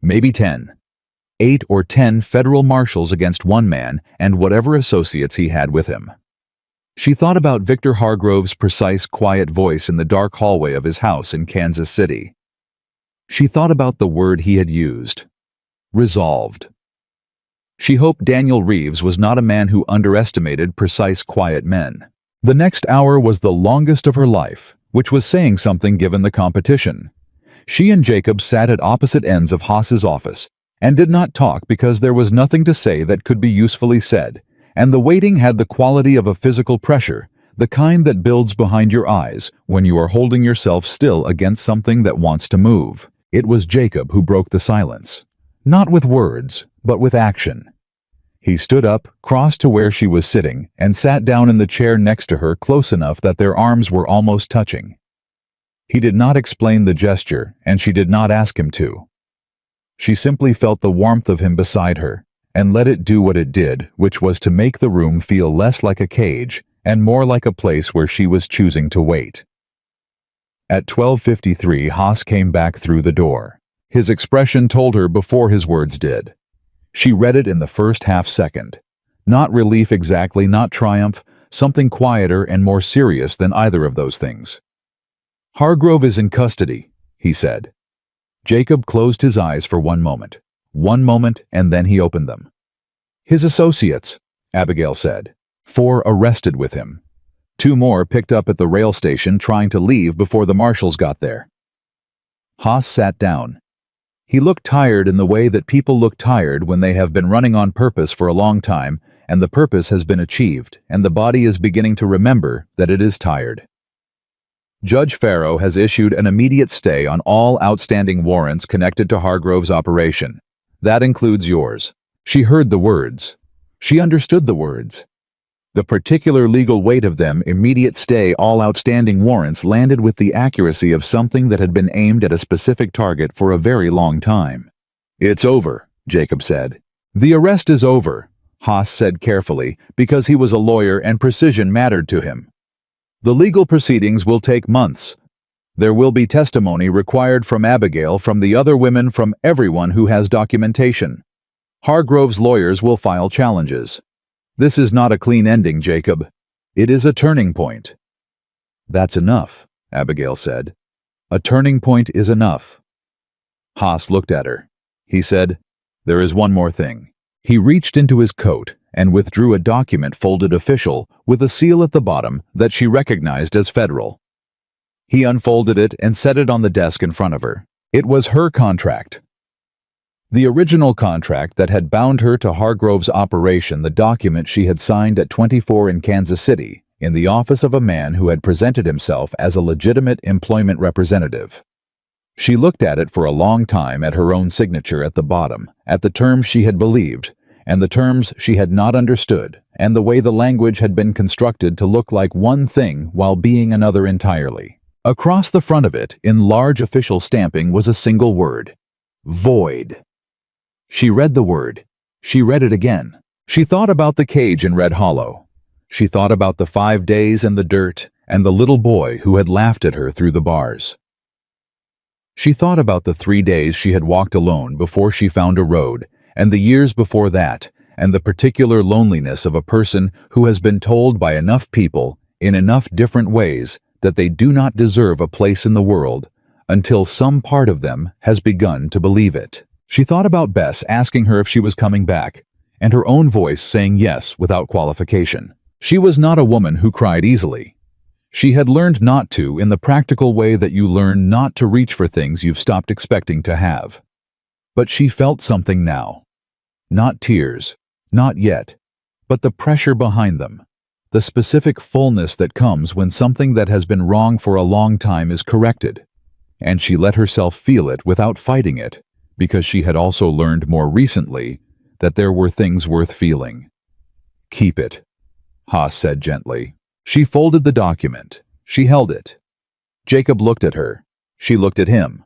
Speaker 1: "Maybe 10. 8 or 10 federal marshals against one man and whatever associates he had with him." She thought about Victor Hargrove's precise, quiet voice in the dark hallway of his house in Kansas City. She thought about the word he had used. Resolved. She hoped Daniel Reeves was not a man who underestimated precise, quiet men. The next hour was the longest of her life, which was saying something given the competition. She and Jacob sat at opposite ends of Haas's office and did not talk because there was nothing to say that could be usefully said, and the waiting had the quality of a physical pressure, the kind that builds behind your eyes when you are holding yourself still against something that wants to move. It was Jacob who broke the silence. Not with words, but with action. He stood up, crossed to where she was sitting, and sat down in the chair next to her close enough that their arms were almost touching. He did not explain the gesture, and she did not ask him to. She simply felt the warmth of him beside her, and let it do what it did, which was to make the room feel less like a cage and more like a place where she was choosing to wait. At 12:53, Haas came back through the door. His expression told her before his words did. She read it in the first half-second. Not relief exactly, not triumph, something quieter and more serious than either of those things. "Hargrove is in custody," he said. Jacob closed his eyes for one moment, and then he opened them. His associates, Abigail said. 4 arrested with him. 2 more picked up at the rail station trying to leave before the marshals got there. Haas sat down. He looked tired in the way that people look tired when they have been running on purpose for a long time, and the purpose has been achieved, and the body is beginning to remember that it is tired. Judge Farrow has issued an immediate stay on all outstanding warrants connected to Hargrove's operation. That includes yours. She heard the words. She understood the words. The particular legal weight of them, immediate stay all outstanding warrants, landed with the accuracy of something that had been aimed at a specific target for a very long time. It's over, Jacob said. The arrest is over, Haas said carefully, because he was a lawyer and precision mattered to him. The legal proceedings will take months. There will be testimony required from Abigail, from the other women, from everyone who has documentation. Hargrove's lawyers will file challenges. This is not a clean ending, Jacob. It is a turning point. That's enough, Abigail said. A turning point is enough. Haas looked at her. He said, There is one more thing. He reached into his coat and withdrew a document folded official with a seal at the bottom that she recognized as federal. He unfolded it and set it on the desk in front of her. It was her contract. The original contract that had bound her to Hargrove's operation, the document she had signed at 24 in Kansas City, in the office of a man who had presented himself as a legitimate employment representative. She looked at it for a long time, at her own signature at the bottom, at the terms she had believed, and the terms she had not understood, and the way the language had been constructed to look like one thing while being another entirely. Across the front of it, in large official stamping, was a single word: void. She read the word. She read it again. She thought about the cage in Red Hollow. She thought about the 5 days in the dirt and the little boy who had laughed at her through the bars. She thought about the 3 days she had walked alone before she found a road, and the years before that, and the particular loneliness of a person who has been told by enough people, in enough different ways, that they do not deserve a place in the world, until some part of them has begun to believe it. She thought about Bess asking her if she was coming back, and her own voice saying yes without qualification. She was not a woman who cried easily. She had learned not to, in the practical way that you learn not to reach for things you've stopped expecting to have. But she felt something now. Not tears, not yet, but the pressure behind them, the specific fullness that comes when something that has been wrong for a long time is corrected. And she let herself feel it without fighting it, because she had also learned more recently that there were things worth feeling. Keep it, Haas said gently. She folded the document. She held it. Jacob looked at her. She looked at him.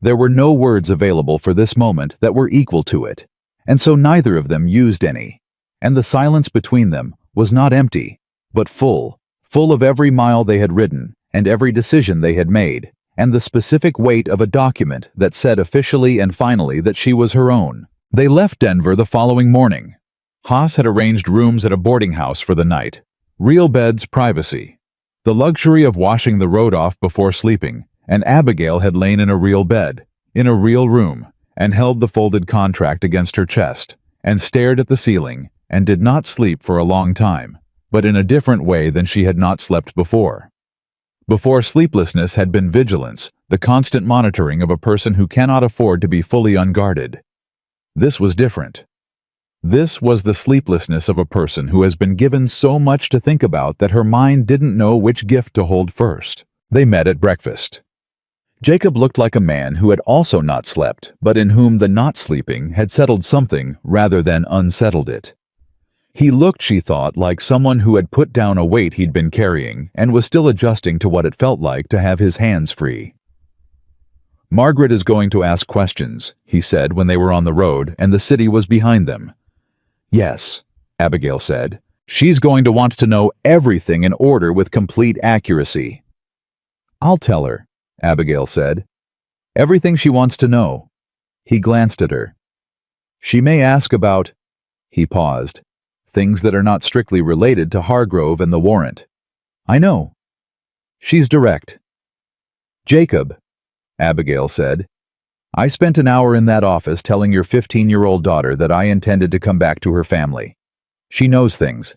Speaker 1: There were no words available for this moment that were equal to it, and so neither of them used any, and the silence between them was not empty, but full of every mile they had ridden, and every decision they had made, and the specific weight of a document that said officially and finally that she was her own. They left Denver the following morning. Haas had arranged rooms at a boarding house for the night. Real beds, privacy. The luxury of washing the road off before sleeping, and Abigail had lain in a real bed, in a real room, and held the folded contract against her chest, and stared at the ceiling, and did not sleep for a long time, but in a different way than she had not slept before. Before sleeplessness had been vigilance, the constant monitoring of a person who cannot afford to be fully unguarded. This was different. This was the sleeplessness of a person who has been given so much to think about that her mind didn't know which gift to hold first. They met at breakfast. Jacob looked like a man who had also not slept, but in whom the not sleeping had settled something rather than unsettled it. He looked, she thought, like someone who had put down a weight he'd been carrying and was still adjusting to what it felt like to have his hands free. Margaret is going to ask questions, he said when they were on the road and the city was behind them. Yes, Abigail said. She's going to want to know everything in order with complete accuracy. I'll tell her, Abigail said. Everything she wants to know. He glanced at her. She may ask about... He paused. Things that are not strictly related to Hargrove and the warrant. I know. She's direct. Jacob, Abigail said. I spent an hour in that office telling your 15-year-old daughter that I intended to come back to her family. She knows things.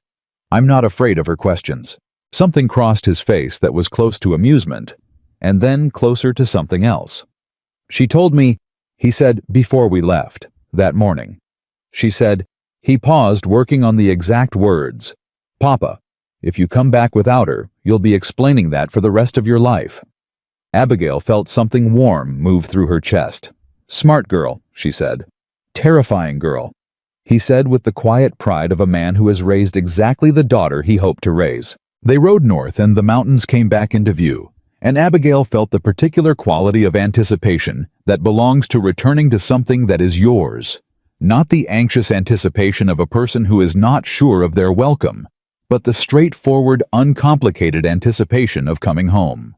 Speaker 1: I'm not afraid of her questions." Something crossed his face that was close to amusement, and then closer to something else. "She told me," he said, "before we left, that morning. She said," he paused, working on the exact words, "Papa, if you come back without her, you'll be explaining that for the rest of your life." Abigail felt something warm move through her chest. "Smart girl," she said. "Terrifying girl," he said with the quiet pride of a man who has raised exactly the daughter he hoped to raise. They rode north and the mountains came back into view, and Abigail felt the particular quality of anticipation that belongs to returning to something that is yours. Not the anxious anticipation of a person who is not sure of their welcome, but the straightforward, uncomplicated anticipation of coming home.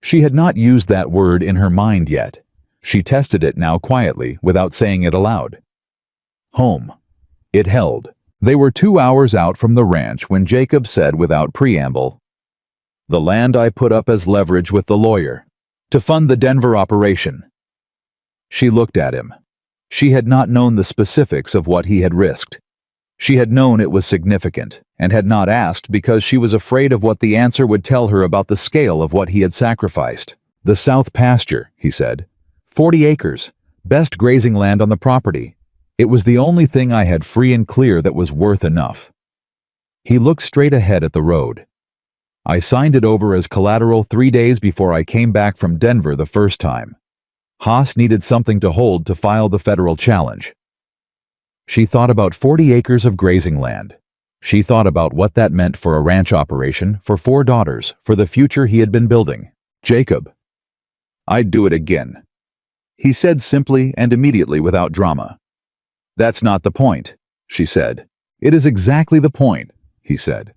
Speaker 1: She had not used that word in her mind yet. She tested it now quietly, without saying it aloud. Home. It held. They were 2 hours out from the ranch when Jacob said without preamble, "The land I put up as leverage with the lawyer, to fund the Denver operation." She looked at him. She had not known the specifics of what he had risked. She had known it was significant, and had not asked because she was afraid of what the answer would tell her about the scale of what he had sacrificed. "The south pasture," he said. 40 acres, best grazing land on the property. It was the only thing I had free and clear that was worth enough." He looked straight ahead at the road. "I signed it over as collateral 3 days before I came back from Denver the first time. Haas needed something to hold to file the federal challenge." She thought about 40 acres of grazing land. She thought about what that meant for a ranch operation, for 4 daughters, for the future he had been building. "Jacob, I'd do it again," he said simply and immediately without drama. "That's not the point," she said. "It is exactly the point," he said.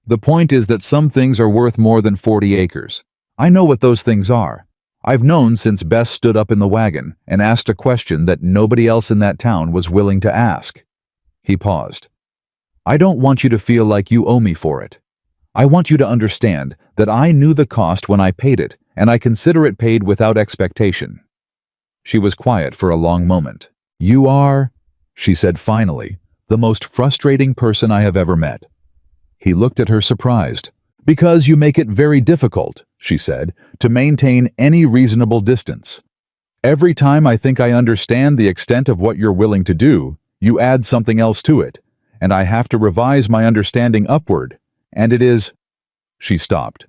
Speaker 1: "The point is that some things are worth more than 40 acres. I know what those things are. I've known since Bess stood up in the wagon and asked a question that nobody else in that town was willing to ask." He paused. "I don't want you to feel like you owe me for it. I want you to understand that I knew the cost when I paid it, and I consider it paid without expectation." She was quiet for a long moment. "You are," she said finally, "the most frustrating person I have ever met." He looked at her surprised. "Because you make it very difficult," she said, "to maintain any reasonable distance. Every time I think I understand the extent of what you're willing to do, you add something else to it, and I have to revise my understanding upward, and it is—" She stopped.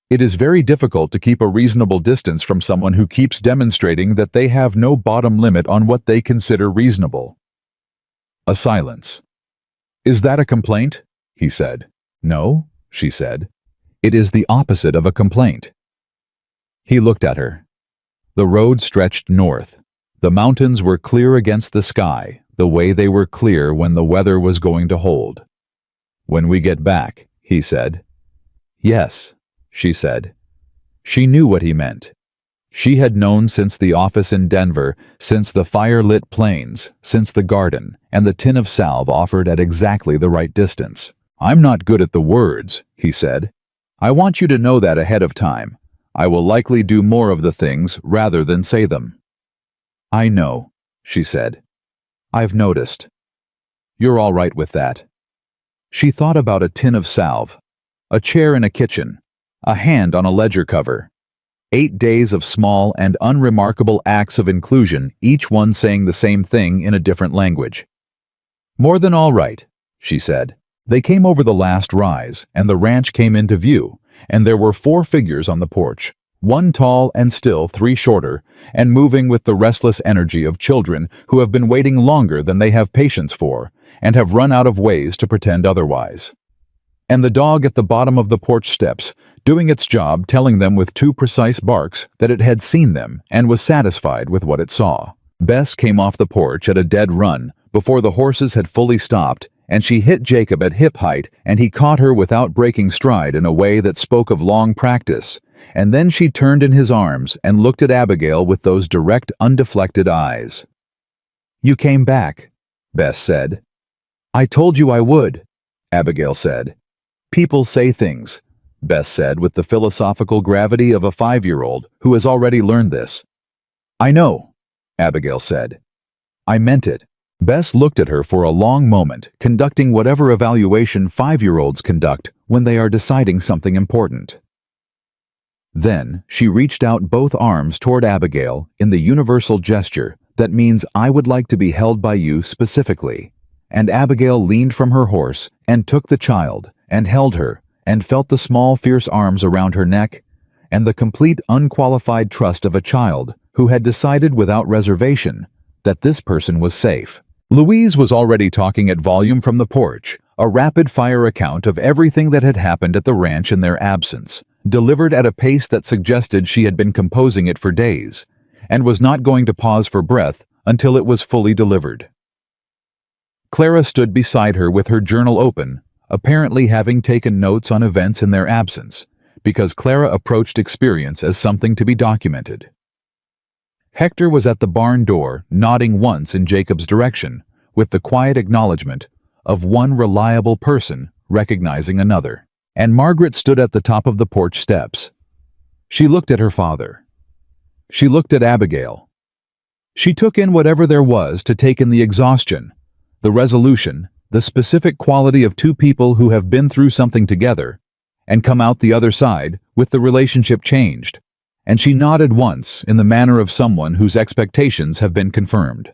Speaker 1: "It is very difficult to keep a reasonable distance from someone who keeps demonstrating that they have no bottom limit on what they consider reasonable." A silence. "Is that a complaint?" he said. "No," she said. "It is the opposite of a complaint." He looked at her. The road stretched north. The mountains were clear against the sky, the way they were clear when the weather was going to hold. "When we get back," he said. "Yes," she said. She knew what he meant. She had known since the office in Denver, since the fire-lit plains, since the garden, and the tin of salve offered at exactly the right distance. "I'm not good at the words," he said. "I want you to know that ahead of time. I will likely do more of the things rather than say them." "I know," she said. "I've noticed." "You're all right with that." She thought about a tin of salve, a chair in a kitchen, a hand on a ledger cover. 8 days of small and unremarkable acts of inclusion, each one saying the same thing in a different language. "More than all right," she said. They came over the last rise, and the ranch came into view, and there were 4 figures on the porch, 1 tall and still 3 shorter, and moving with the restless energy of children who have been waiting longer than they have patience for, and have run out of ways to pretend otherwise. And the dog at the bottom of the porch steps, doing its job, telling them with 2 precise barks that it had seen them and was satisfied with what it saw. Bess came off the porch at a dead run before the horses had fully stopped, and she hit Jacob at hip height, and he caught her without breaking stride in a way that spoke of long practice, and then she turned in his arms and looked at Abigail with those direct, undeflected eyes. "You came back," Bess said. "I told you I would," Abigail said. "People say things," Bess said with the philosophical gravity of a 5-year-old who has already learned this. "I know," Abigail said. "I meant it." Bess looked at her for a long moment, conducting whatever evaluation 5-year-olds conduct when they are deciding something important. Then she reached out both arms toward Abigail in the universal gesture that means "I would like to be held by you specifically." And Abigail leaned from her horse and took the child and held her and felt the small, fierce arms around her neck and the complete, unqualified trust of a child who had decided without reservation that this person was safe. Louise was already talking at volume from the porch, a rapid-fire account of everything that had happened at the ranch in their absence, delivered at a pace that suggested she had been composing it for days, and was not going to pause for breath until it was fully delivered. Clara stood beside her with her journal open, apparently having taken notes on events in their absence, because Clara approached experience as something to be documented. Hector was at the barn door, nodding once in Jacob's direction, with the quiet acknowledgement of one reliable person recognizing another. And Margaret stood at the top of the porch steps. She looked at her father. She looked at Abigail. She took in whatever there was to take in: the exhaustion, the resolution, the specific quality of two people who have been through something together and come out the other side with the relationship changed. And she nodded once in the manner of someone whose expectations have been confirmed.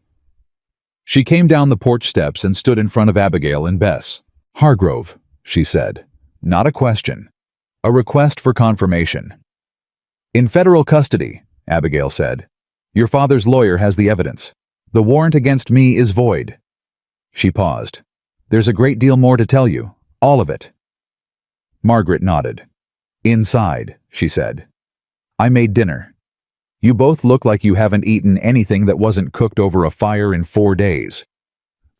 Speaker 1: She came down the porch steps and stood in front of Abigail and Bess. "Hargrove," she said. "Not a question. A request for confirmation." "In federal custody," Abigail said. "Your father's lawyer has the evidence. The warrant against me is void." She paused. "There's a great deal more to tell you. All of it." Margaret nodded. "Inside," she said. "I made dinner. You both look like you haven't eaten anything that wasn't cooked over a fire in 4 days.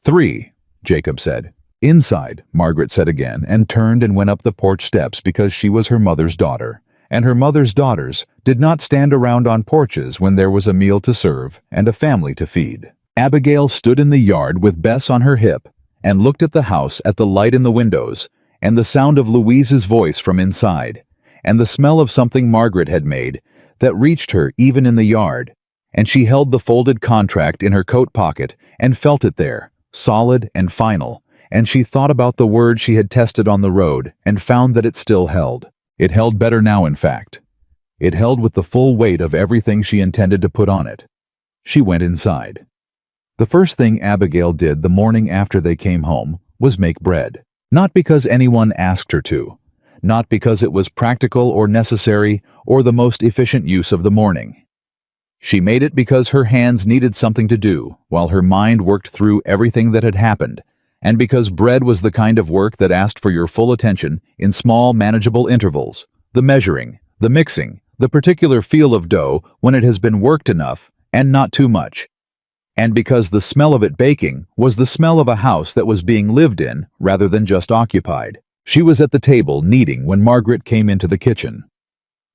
Speaker 1: 3, Jacob said. "Inside," Margaret said again, and turned and went up the porch steps because she was her mother's daughter, and her mother's daughters did not stand around on porches when there was a meal to serve and a family to feed. Abigail stood in the yard with Bess on her hip and looked at the house, at the light in the windows, and the sound of Louise's voice from inside, and the smell of something Margaret had made that reached her even in the yard, and she held the folded contract in her coat pocket and felt it there, solid and final, and she thought about the word she had tested on the road and found that it still held. It held better now, in fact. It held with the full weight of everything she intended to put on it. She went inside. The first thing Abigail did the morning after they came home was make bread. Not because anyone asked her to, not because it was practical or necessary or the most efficient use of the morning. She made it because her hands needed something to do while her mind worked through everything that had happened, and because bread was the kind of work that asked for your full attention in small, manageable intervals, the measuring, the mixing, the particular feel of dough when it has been worked enough and not too much, and because the smell of it baking was the smell of a house that was being lived in rather than just occupied. She was at the table kneading when Margaret came into the kitchen.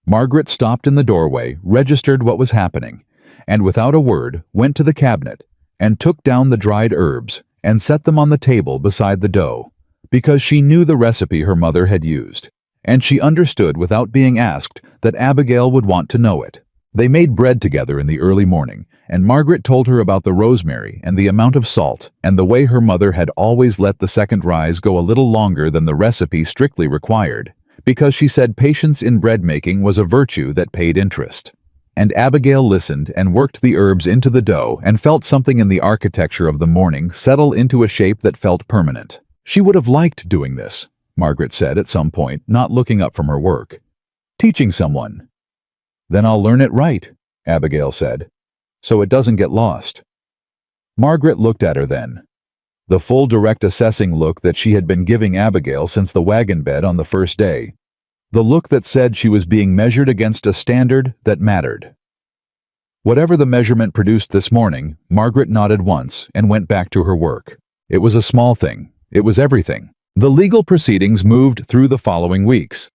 Speaker 1: Margaret stopped in the doorway, registered what was happening, and without a word went to the cabinet and took down the dried herbs and set them on the table beside the dough, because she knew the recipe her mother had used, and she understood without being asked that Abigail would want to know it. They made bread together in the early morning, and Margaret told her about the rosemary and the amount of salt and the way her mother had always let the second rise go a little longer than the recipe strictly required, because she said patience in bread making was a virtue that paid interest. And Abigail listened and worked the herbs into the dough and felt something in the architecture of the morning settle into a shape that felt permanent. She would have liked doing this, Margaret said at some point, not looking up from her work. Teaching someone. "Then I'll learn it right," Abigail said, "so it doesn't get lost." Margaret looked at her then. The full direct assessing look that she had been giving Abigail since the wagon bed on the first day. The look that said she was being measured against a standard that mattered. Whatever the measurement produced this morning, Margaret nodded once and went back to her work. It was a small thing. It was everything. The legal proceedings moved through the following weeks.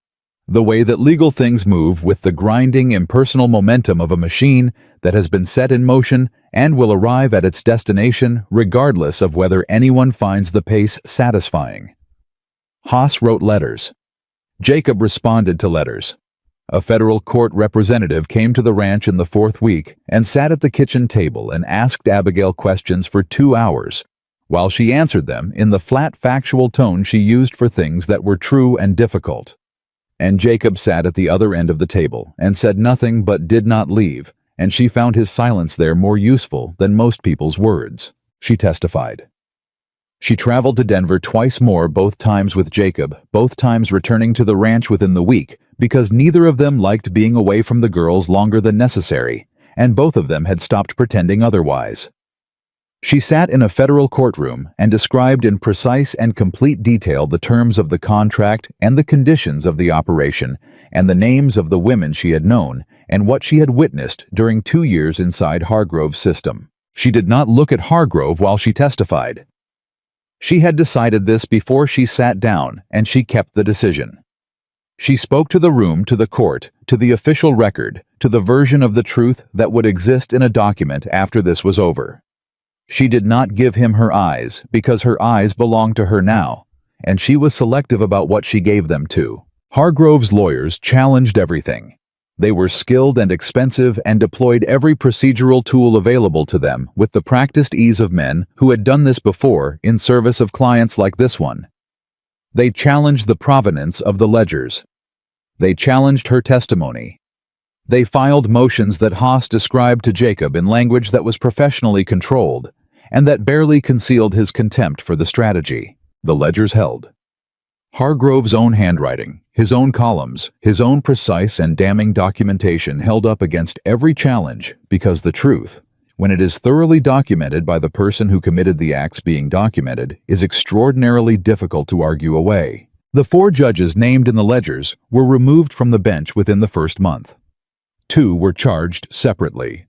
Speaker 1: The way that legal things move, with the grinding, impersonal momentum of a machine that has been set in motion and will arrive at its destination regardless of whether anyone finds the pace satisfying. Haas wrote letters. Jacob responded to letters. A federal court representative came to the ranch in the fourth week and sat at the kitchen table and asked Abigail questions for 2 hours, while she answered them in the flat factual tone she used for things that were true and difficult. And Jacob sat at the other end of the table and said nothing but did not leave, and she found his silence there more useful than most people's words, she testified. She traveled to Denver twice more, both times with Jacob, both times returning to the ranch within the week, because neither of them liked being away from the girls longer than necessary, and both of them had stopped pretending otherwise. She sat in a federal courtroom and described in precise and complete detail the terms of the contract and the conditions of the operation and the names of the women she had known and what she had witnessed during 2 years inside Hargrove's system. She did not look at Hargrove while she testified. She had decided this before she sat down, and she kept the decision. She spoke to the room, to the court, to the official record, to the version of the truth that would exist in a document after this was over. She did not give him her eyes, because her eyes belonged to her now, and she was selective about what she gave them to. Hargrove's lawyers challenged everything. They were skilled and expensive and deployed every procedural tool available to them with the practiced ease of men who had done this before in service of clients like this one. They challenged the provenance of the ledgers. They challenged her testimony. They filed motions that Haas described to Jacob in language that was professionally controlled, and that barely concealed his contempt for the strategy. The ledgers held. Hargrove's own handwriting, his own columns, his own precise and damning documentation held up against every challenge, because the truth, when it is thoroughly documented by the person who committed the acts being documented, is extraordinarily difficult to argue away. The 4 judges named in the ledgers were removed from the bench within the first month. 2 were charged separately.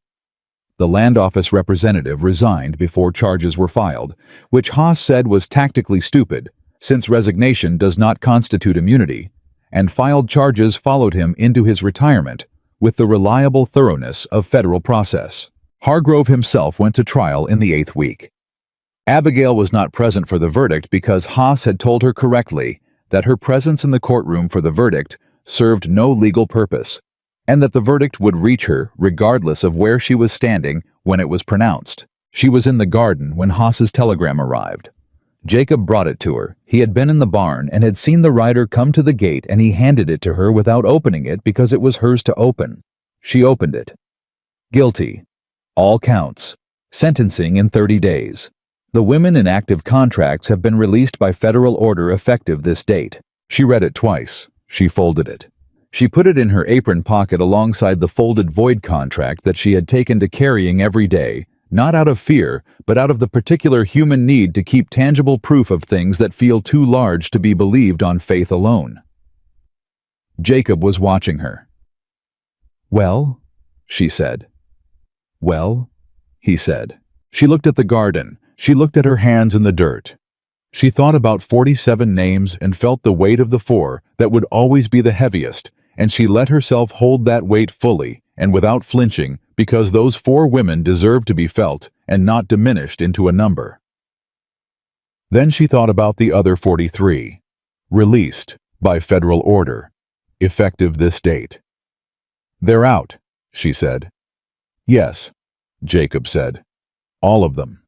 Speaker 1: The land office representative resigned before charges were filed, which Haas said was tactically stupid, since resignation does not constitute immunity, and filed charges followed him into his retirement with the reliable thoroughness of federal process. Hargrove himself went to trial in the 8th week. Abigail was not present for the verdict because Haas had told her correctly that her presence in the courtroom for the verdict served no legal purpose, and that the verdict would reach her regardless of where she was standing when it was pronounced. She was in the garden when Haas's telegram arrived. Jacob brought it to her. He had been in the barn and had seen the rider come to the gate, and he handed it to her without opening it because it was hers to open. She opened it. Guilty. All counts. Sentencing in 30 days. The women in active contracts have been released by federal order effective this date. She read it twice. She folded it. She put it in her apron pocket alongside the folded void contract that she had taken to carrying every day, not out of fear, but out of the particular human need to keep tangible proof of things that feel too large to be believed on faith alone. Jacob was watching her. "Well?" she said. "Well?" he said. She looked at the garden. She looked at her hands in the dirt. She thought about 47 names and felt the weight of the 4 that would always be the heaviest, and she let herself hold that weight fully and without flinching because those 4 women deserved to be felt and not diminished into a number. Then she thought about the other 43, released by federal order, effective this date. "They're out," she said. "Yes," Jacob said. "All of them.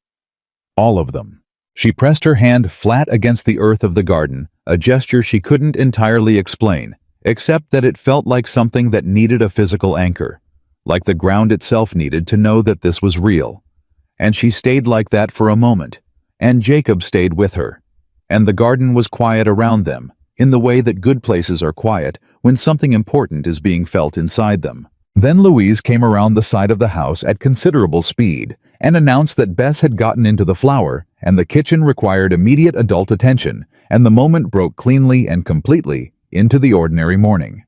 Speaker 1: All of them." She pressed her hand flat against the earth of the garden, a gesture she couldn't entirely explain, except that it felt like something that needed a physical anchor, like the ground itself needed to know that this was real. And she stayed like that for a moment, and Jacob stayed with her, and the garden was quiet around them, in the way that good places are quiet when something important is being felt inside them. Then Louise came around the side of the house at considerable speed and announced that Bess had gotten into the flour and the kitchen required immediate adult attention, and the moment broke cleanly and completely into the ordinary morning.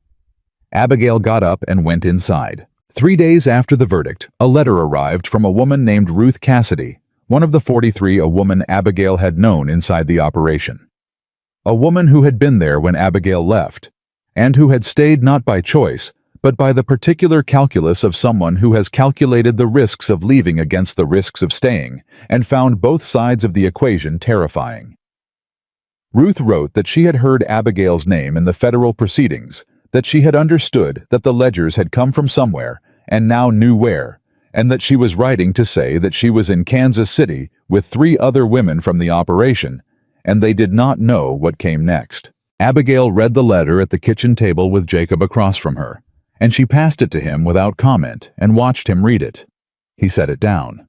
Speaker 1: Abigail got up and went inside. 3 days after the verdict, a letter arrived from a woman named Ruth Cassidy, one of the 43, a woman Abigail had known inside the operation. A woman who had been there when Abigail left, and who had stayed not by choice, but by the particular calculus of someone who has calculated the risks of leaving against the risks of staying, and found both sides of the equation terrifying. Ruth wrote that she had heard Abigail's name in the federal proceedings, that she had understood that the ledgers had come from somewhere and now knew where, and that she was writing to say that she was in Kansas City with 3 other women from the operation, and they did not know what came next. Abigail read the letter at the kitchen table with Jacob across from her, and she passed it to him without comment and watched him read it. He set it down.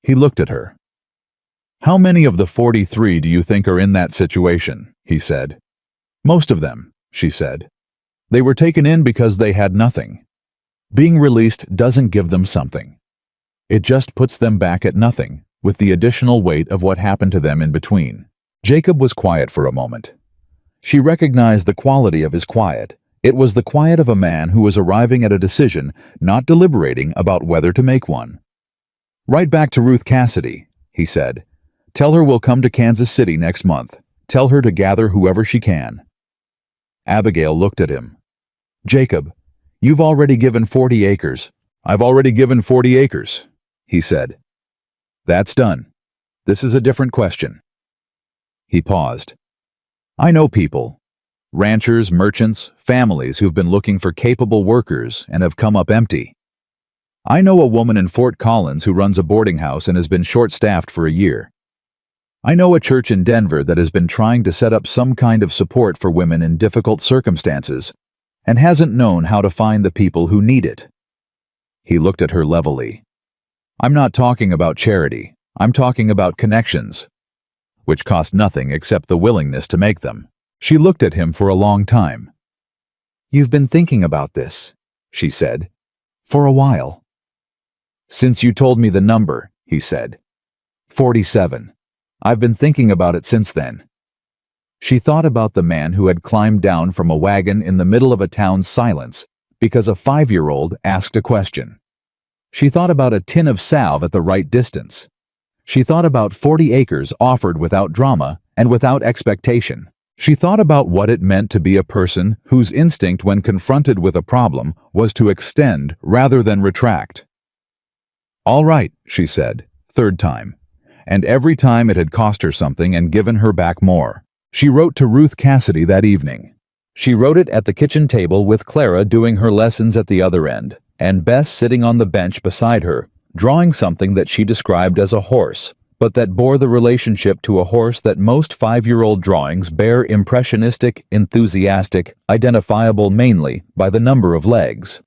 Speaker 1: He looked at her. "How many of the 43 do you think are in that situation?" he said. "Most of them," she said. "They were taken in because they had nothing. Being released doesn't give them something. It just puts them back at nothing, with the additional weight of what happened to them in between." Jacob was quiet for a moment. She recognized the quality of his quiet. It was the quiet of a man who was arriving at a decision, not deliberating about whether to make one. "Write back to Ruth Cassidy," he said. "Tell her we'll come to Kansas City next month. Tell her to gather whoever she can." Abigail looked at him. "Jacob, you've already given 40 acres. "I've already given 40 acres, he said. "That's done. This is a different question." He paused. "I know people, ranchers, merchants, families who've been looking for capable workers and have come up empty. I know a woman in Fort Collins who runs a boarding house and has been short-staffed for a year. I know a church in Denver that has been trying to set up some kind of support for women in difficult circumstances and hasn't known how to find the people who need it." He looked at her levelly. "I'm not talking about charity. I'm talking about connections, which cost nothing except the willingness to make them." She looked at him for a long time. "You've been thinking about this," she said, "for a while." "Since you told me the number," he said. 47. I've been thinking about it since then." She thought about the man who had climbed down from a wagon in the middle of a town's silence because a 5-year-old asked a question. She thought about a tin of salve at the right distance. She thought about 40 acres offered without drama and without expectation. She thought about what it meant to be a person whose instinct when confronted with a problem was to extend rather than retract. "All right," she said, 3rd time. And every time it had cost her something and given her back more. She wrote to Ruth Cassidy that evening. She wrote it at the kitchen table with Clara doing her lessons at the other end, and Bess sitting on the bench beside her, drawing something that she described as a horse, but that bore the relationship to a horse that most 5-year-old drawings bear: impressionistic, enthusiastic, identifiable mainly by the number of legs.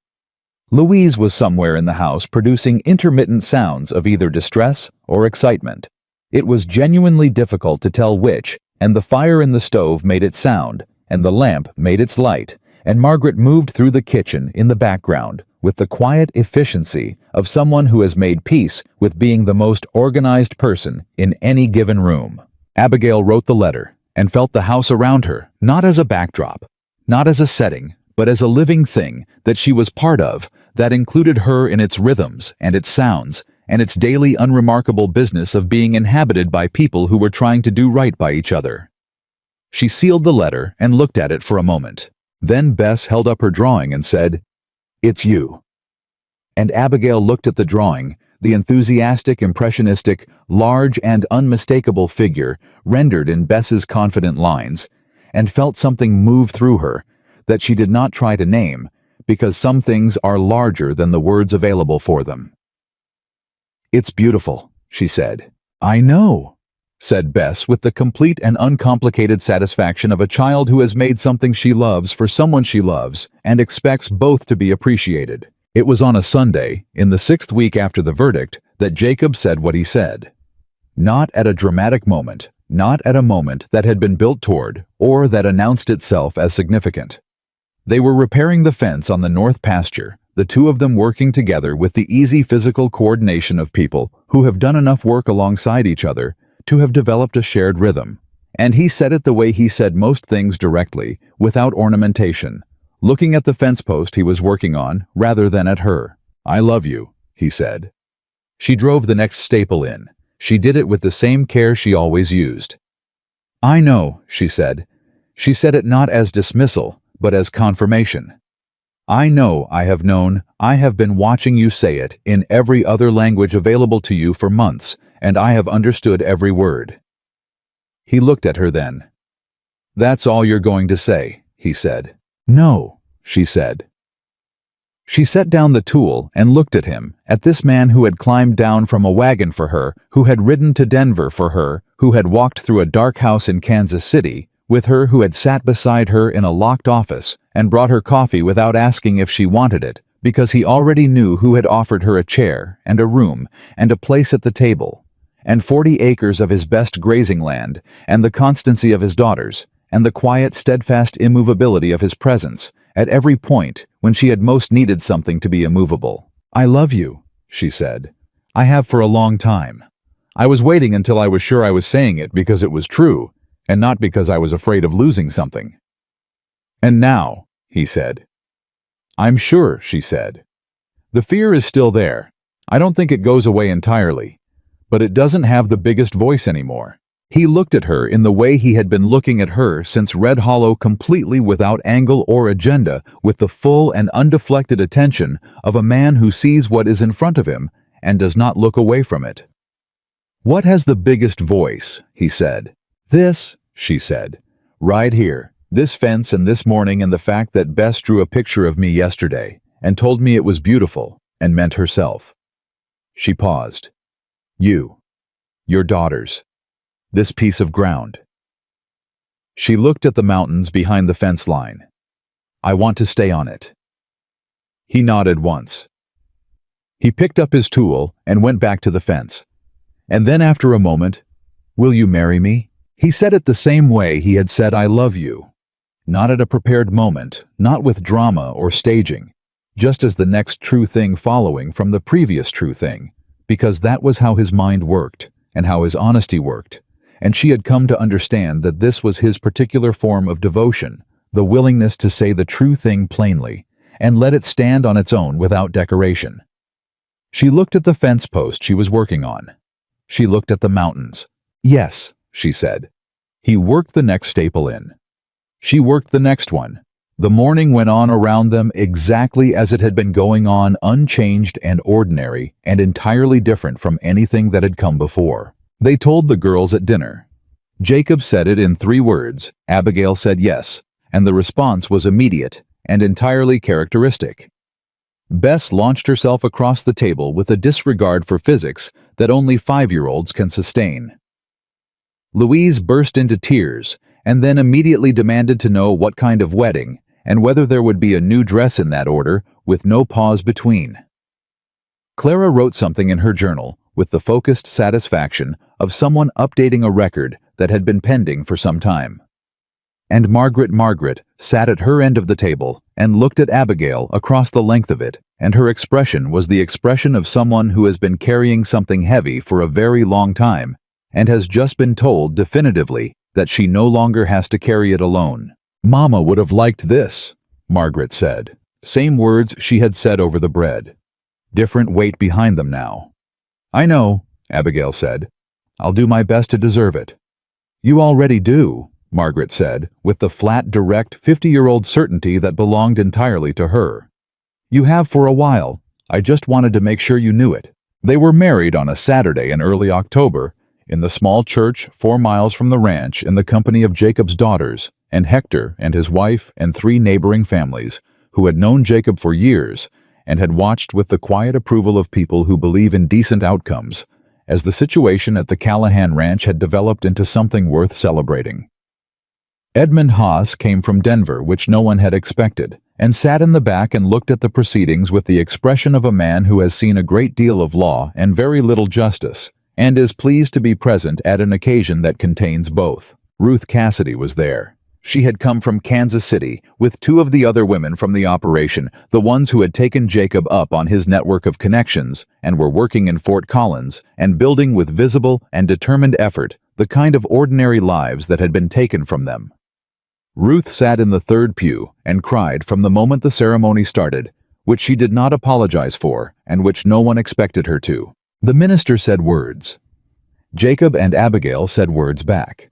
Speaker 1: Louise was somewhere in the house producing intermittent sounds of either distress or excitement. It was genuinely difficult to tell which, and the fire in the stove made its sound, and the lamp made its light, and Margaret moved through the kitchen in the background with the quiet efficiency of someone who has made peace with being the most organized person in any given room. Abigail wrote the letter and felt the house around her, not as a backdrop, not as a setting, but as a living thing that she was part of, that included her in its rhythms and its sounds, and its daily unremarkable business of being inhabited by people who were trying to do right by each other. She sealed the letter and looked at it for a moment. Then Bess held up her drawing and said, "It's you." And Abigail looked at the drawing, the enthusiastic, impressionistic, large and unmistakable figure rendered in Bess's confident lines, and felt something move through her that she did not try to name, because some things are larger than the words available for them. "It's beautiful," she said. "I know," said Bess with the complete and uncomplicated satisfaction of a child who has made something she loves for someone she loves and expects both to be appreciated. It was on a Sunday, in the 6th week after the verdict, that Jacob said what he said. Not at a dramatic moment, not at a moment that had been built toward, or that announced itself as significant. They were repairing the fence on the north pasture, the two of them working together with the easy physical coordination of people who have done enough work alongside each other to have developed a shared rhythm. And he said it the way he said most things, directly, without ornamentation, looking at the fence post he was working on rather than at her. "I love you," he said. She drove the next staple in. She did it with the same care she always used. "I know," she said. She said it not as dismissal, but as confirmation. "I know, I have known, I have been watching you say it in every other language available to you for months, and I have understood every word." He looked at her then. "That's all you're going to say," he said. "No," she said. She set down the tool and looked at him, at this man who had climbed down from a wagon for her, who had ridden to Denver for her, who had walked through a dark house in Kansas City, with her, who had sat beside her in a locked office and brought her coffee without asking if she wanted it, because he already knew who had offered her a chair and a room and a place at the table, and 40 acres of his best grazing land, and the constancy of his daughters, and the quiet, steadfast immovability of his presence, at every point when she had most needed something to be immovable. "I love you," she said. "I have for a long time. I was waiting until I was sure I was saying it because it was true, and not because I was afraid of losing something." "And now," he said. "I'm sure," she said. "The fear is still there. I don't think it goes away entirely. But it doesn't have the biggest voice anymore." He looked at her in the way he had been looking at her since Red Hollow, completely without angle or agenda, with the full and undeflected attention of a man who sees what is in front of him and does not look away from it. "What has the biggest voice?" he said. "This," she said. "Right here. This fence and this morning, and the fact that Bess drew a picture of me yesterday and told me it was beautiful and meant herself." She paused. "You. Your daughters. This piece of ground." She looked at the mountains behind the fence line. "I want to stay on it." He nodded once. He picked up his tool and went back to the fence. And then after a moment, "Will you marry me?" He said it the same way he had said "I love you." Not at a prepared moment, not with drama or staging, just as the next true thing following from the previous true thing, because that was how his mind worked and how his honesty worked. And she had come to understand that this was his particular form of devotion, the willingness to say the true thing plainly, and let it stand on its own without decoration. She looked at the fence post she was working on. She looked at the mountains. "Yes," she said. He worked the next staple in. She worked the next one. The morning went on around them exactly as it had been going on, unchanged and ordinary, and entirely different from anything that had come before. They told the girls at dinner. Jacob said it in 3 words, Abigail said yes, and the response was immediate and entirely characteristic. Bess launched herself across the table with a disregard for physics that only 5-year-olds can sustain. Louise burst into tears and then immediately demanded to know what kind of wedding and whether there would be a new dress in that order, with no pause between. Clara wrote something in her journal with the focused satisfaction of someone updating a record that had been pending for some time. And Margaret sat at her end of the table and looked at Abigail across the length of it, and her expression was the expression of someone who has been carrying something heavy for a very long time and has just been told definitively that she no longer has to carry it alone. "Mama would have liked this," Margaret said. Same words she had said over the bread. Different weight behind them now. "I know," Abigail said. "I'll do my best to deserve it." "You already do," Margaret said, with the flat, direct, 50-year-old certainty that belonged entirely to her. "You have for a while. I just wanted to make sure you knew it." They were married on a Saturday in early October, in the small church 4 miles from the ranch, in the company of Jacob's daughters, and Hector and his wife and 3 neighboring families, who had known Jacob for years and had watched with the quiet approval of people who believe in decent outcomes, as the situation at the Callahan Ranch had developed into something worth celebrating. Edmund Haas came from Denver, which no one had expected, and sat in the back and looked at the proceedings with the expression of a man who has seen a great deal of law and very little justice, and is pleased to be present at an occasion that contains both. Ruth Cassidy was there. She had come from Kansas City with 2 of the other women from the operation, the ones who had taken Jacob up on his network of connections and were working in Fort Collins and building with visible and determined effort the kind of ordinary lives that had been taken from them. Ruth sat in the 3rd pew and cried from the moment the ceremony started, which she did not apologize for and which no one expected her to. The minister said words. Jacob and Abigail said words back.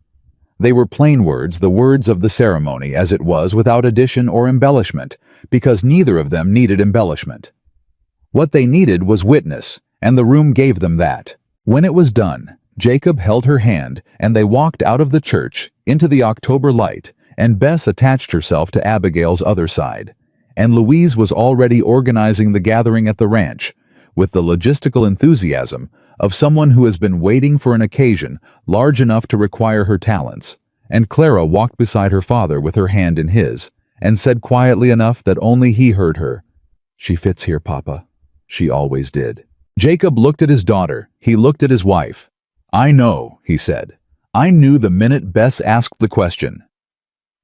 Speaker 1: They were plain words, the words of the ceremony as it was, without addition or embellishment, because neither of them needed embellishment. What they needed was witness, and the room gave them that. When it was done, Jacob held her hand, and they walked out of the church into the October light, and Bess attached herself to Abigail's other side, and Louise was already organizing the gathering at the ranch, with the logistical enthusiasm of someone who has been waiting for an occasion large enough to require her talents. And Clara walked beside her father with her hand in his, and said quietly enough that only he heard her, "She fits here, Papa." She always did. Jacob looked at his daughter. He looked at his wife. "I know," he said. "I knew the minute Bess asked the question."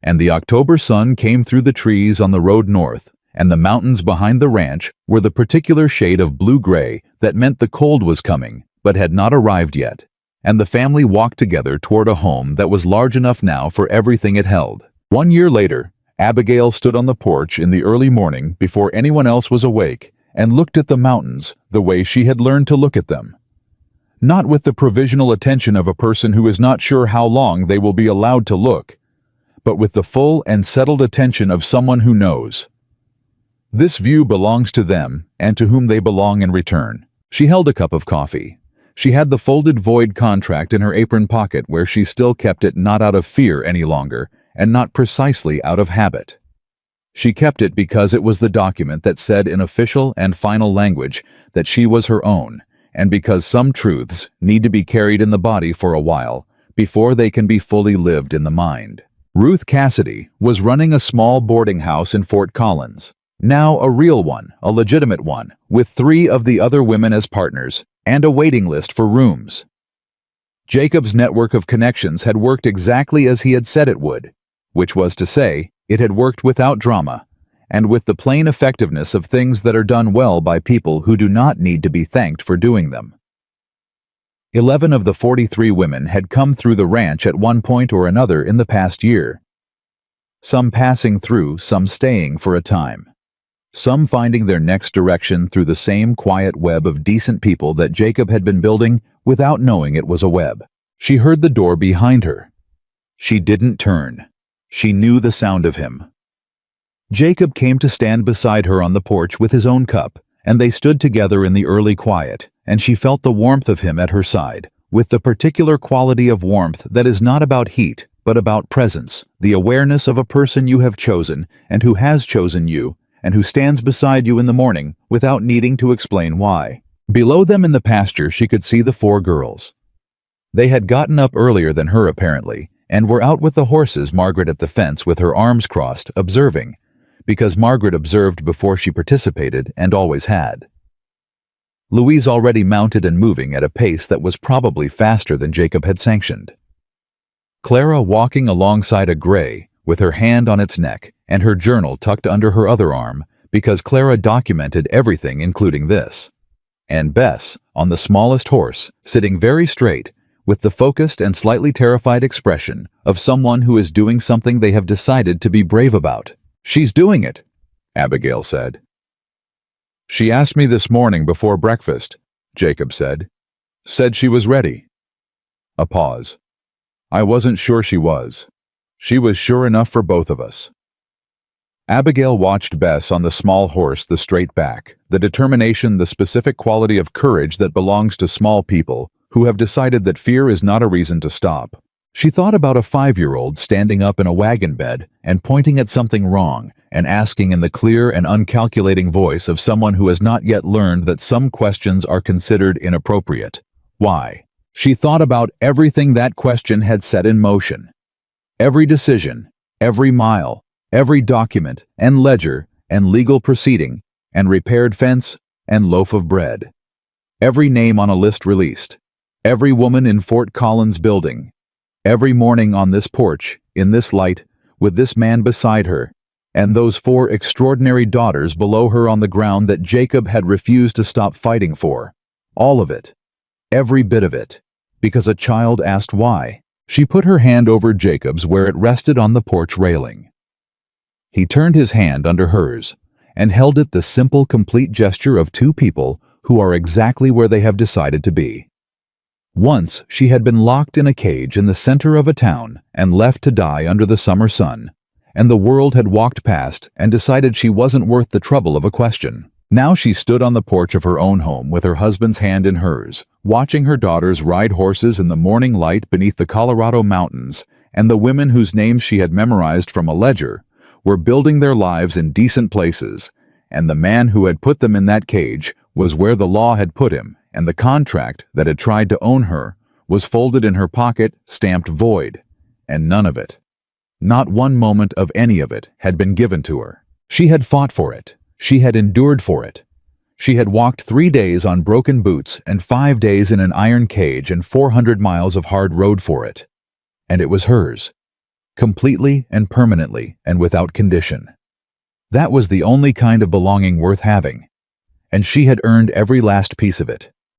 Speaker 1: And the October sun came through the trees on the road north, and the mountains behind the ranch were the particular shade of blue-gray that meant the cold was coming, but had not arrived yet. And the family walked together toward a home that was large enough now for everything it held. 1 year later, Abigail stood on the porch in the early morning before anyone else was awake and looked at the mountains the way she had learned to look at them. Not with the provisional attention of a person who is not sure how long they will be allowed to look, but with the full and settled attention of someone who knows. This view belongs to them and to whom they belong in return. She held a cup of coffee. She had the folded void contract in her apron pocket where she still kept it not out of fear any longer and not precisely out of habit. She kept it because it was the document that said in official and final language that she was her own, and because some truths need to be carried in the body for a while before they can be fully lived in the mind. Ruth Cassidy was running a small boarding house in Fort Collins, now a real one, a legitimate one, with 3 of the other women as partners, and a waiting list for rooms. Jacob's network of connections had worked exactly as he had said it would, which was to say, it had worked without drama, and with the plain effectiveness of things that are done well by people who do not need to be thanked for doing them. 11 of the 43 women had come through the ranch at one point or another in the past year. Some passing through, some staying for a time. Some finding their next direction through the same quiet web of decent people that Jacob had been building without knowing it was a web. She heard the door behind her. She didn't turn. She knew the sound of him. Jacob came to stand beside her on the porch with his own cup, and they stood together in the early quiet, and she felt the warmth of him at her side, with the particular quality of warmth that is not about heat, but about presence, the awareness of a person you have chosen and who has chosen you, and who stands beside you in the morning without needing to explain why. Below them in the pasture she could see the 4 girls. They had gotten up earlier than her apparently, and were out with the horses, Margaret at the fence with her arms crossed, observing, because Margaret observed before she participated and always had. Louise already mounted and moving at a pace that was probably faster than Jacob had sanctioned. Clara walking alongside a gray, with her hand on its neck and her journal tucked under her other arm, because Clara documented everything including this. And Bess, on the smallest horse, sitting very straight, with the focused and slightly terrified expression of someone who is doing something they have decided to be brave about. "She's doing it," Abigail said. "She asked me this morning before breakfast," Jacob said. "Said she was ready." A pause. "I wasn't sure she was. She was sure enough for both of us." Abigail watched Bess on the small horse, the straight back, the determination, the specific quality of courage that belongs to small people who have decided that fear is not a reason to stop. She thought about a 5-year-old standing up in a wagon bed and pointing at something wrong and asking in the clear and uncalculating voice of someone who has not yet learned that some questions are considered inappropriate. Why? She thought about everything that question had set in motion. Every decision, every mile, every document and ledger and legal proceeding and repaired fence and loaf of bread. Every name on a list released. Every woman in Fort Collins building. Every morning on this porch, in this light, with this man beside her, and those 4 extraordinary daughters below her on the ground that Jacob had refused to stop fighting for. All of it. Every bit of it. Because a child asked why. She put her hand over Jacob's where it rested on the porch railing. He turned his hand under hers, and held it the simple, complete gesture of 2 people who are exactly where they have decided to be. Once she had been locked in a cage in the center of a town and left to die under the summer sun, and the world had walked past and decided she wasn't worth the trouble of a question. Now she stood on the porch of her own home with her husband's hand in hers, watching her daughters ride horses in the morning light beneath the Colorado mountains, and the women whose names she had memorized from a ledger were building their lives in decent places, and the man who had put them in that cage was where the law had put him, and the contract that had tried to own her was folded in her pocket, stamped void, and none of it. Not one moment of any of it had been given to her. She had fought for it. She had endured for it. She had walked 3 days on broken boots and 5 days in an iron cage and 400 miles of hard road for it. And it was hers, completely and permanently and without condition. That was the only kind of belonging worth having, and she had earned every last piece of it.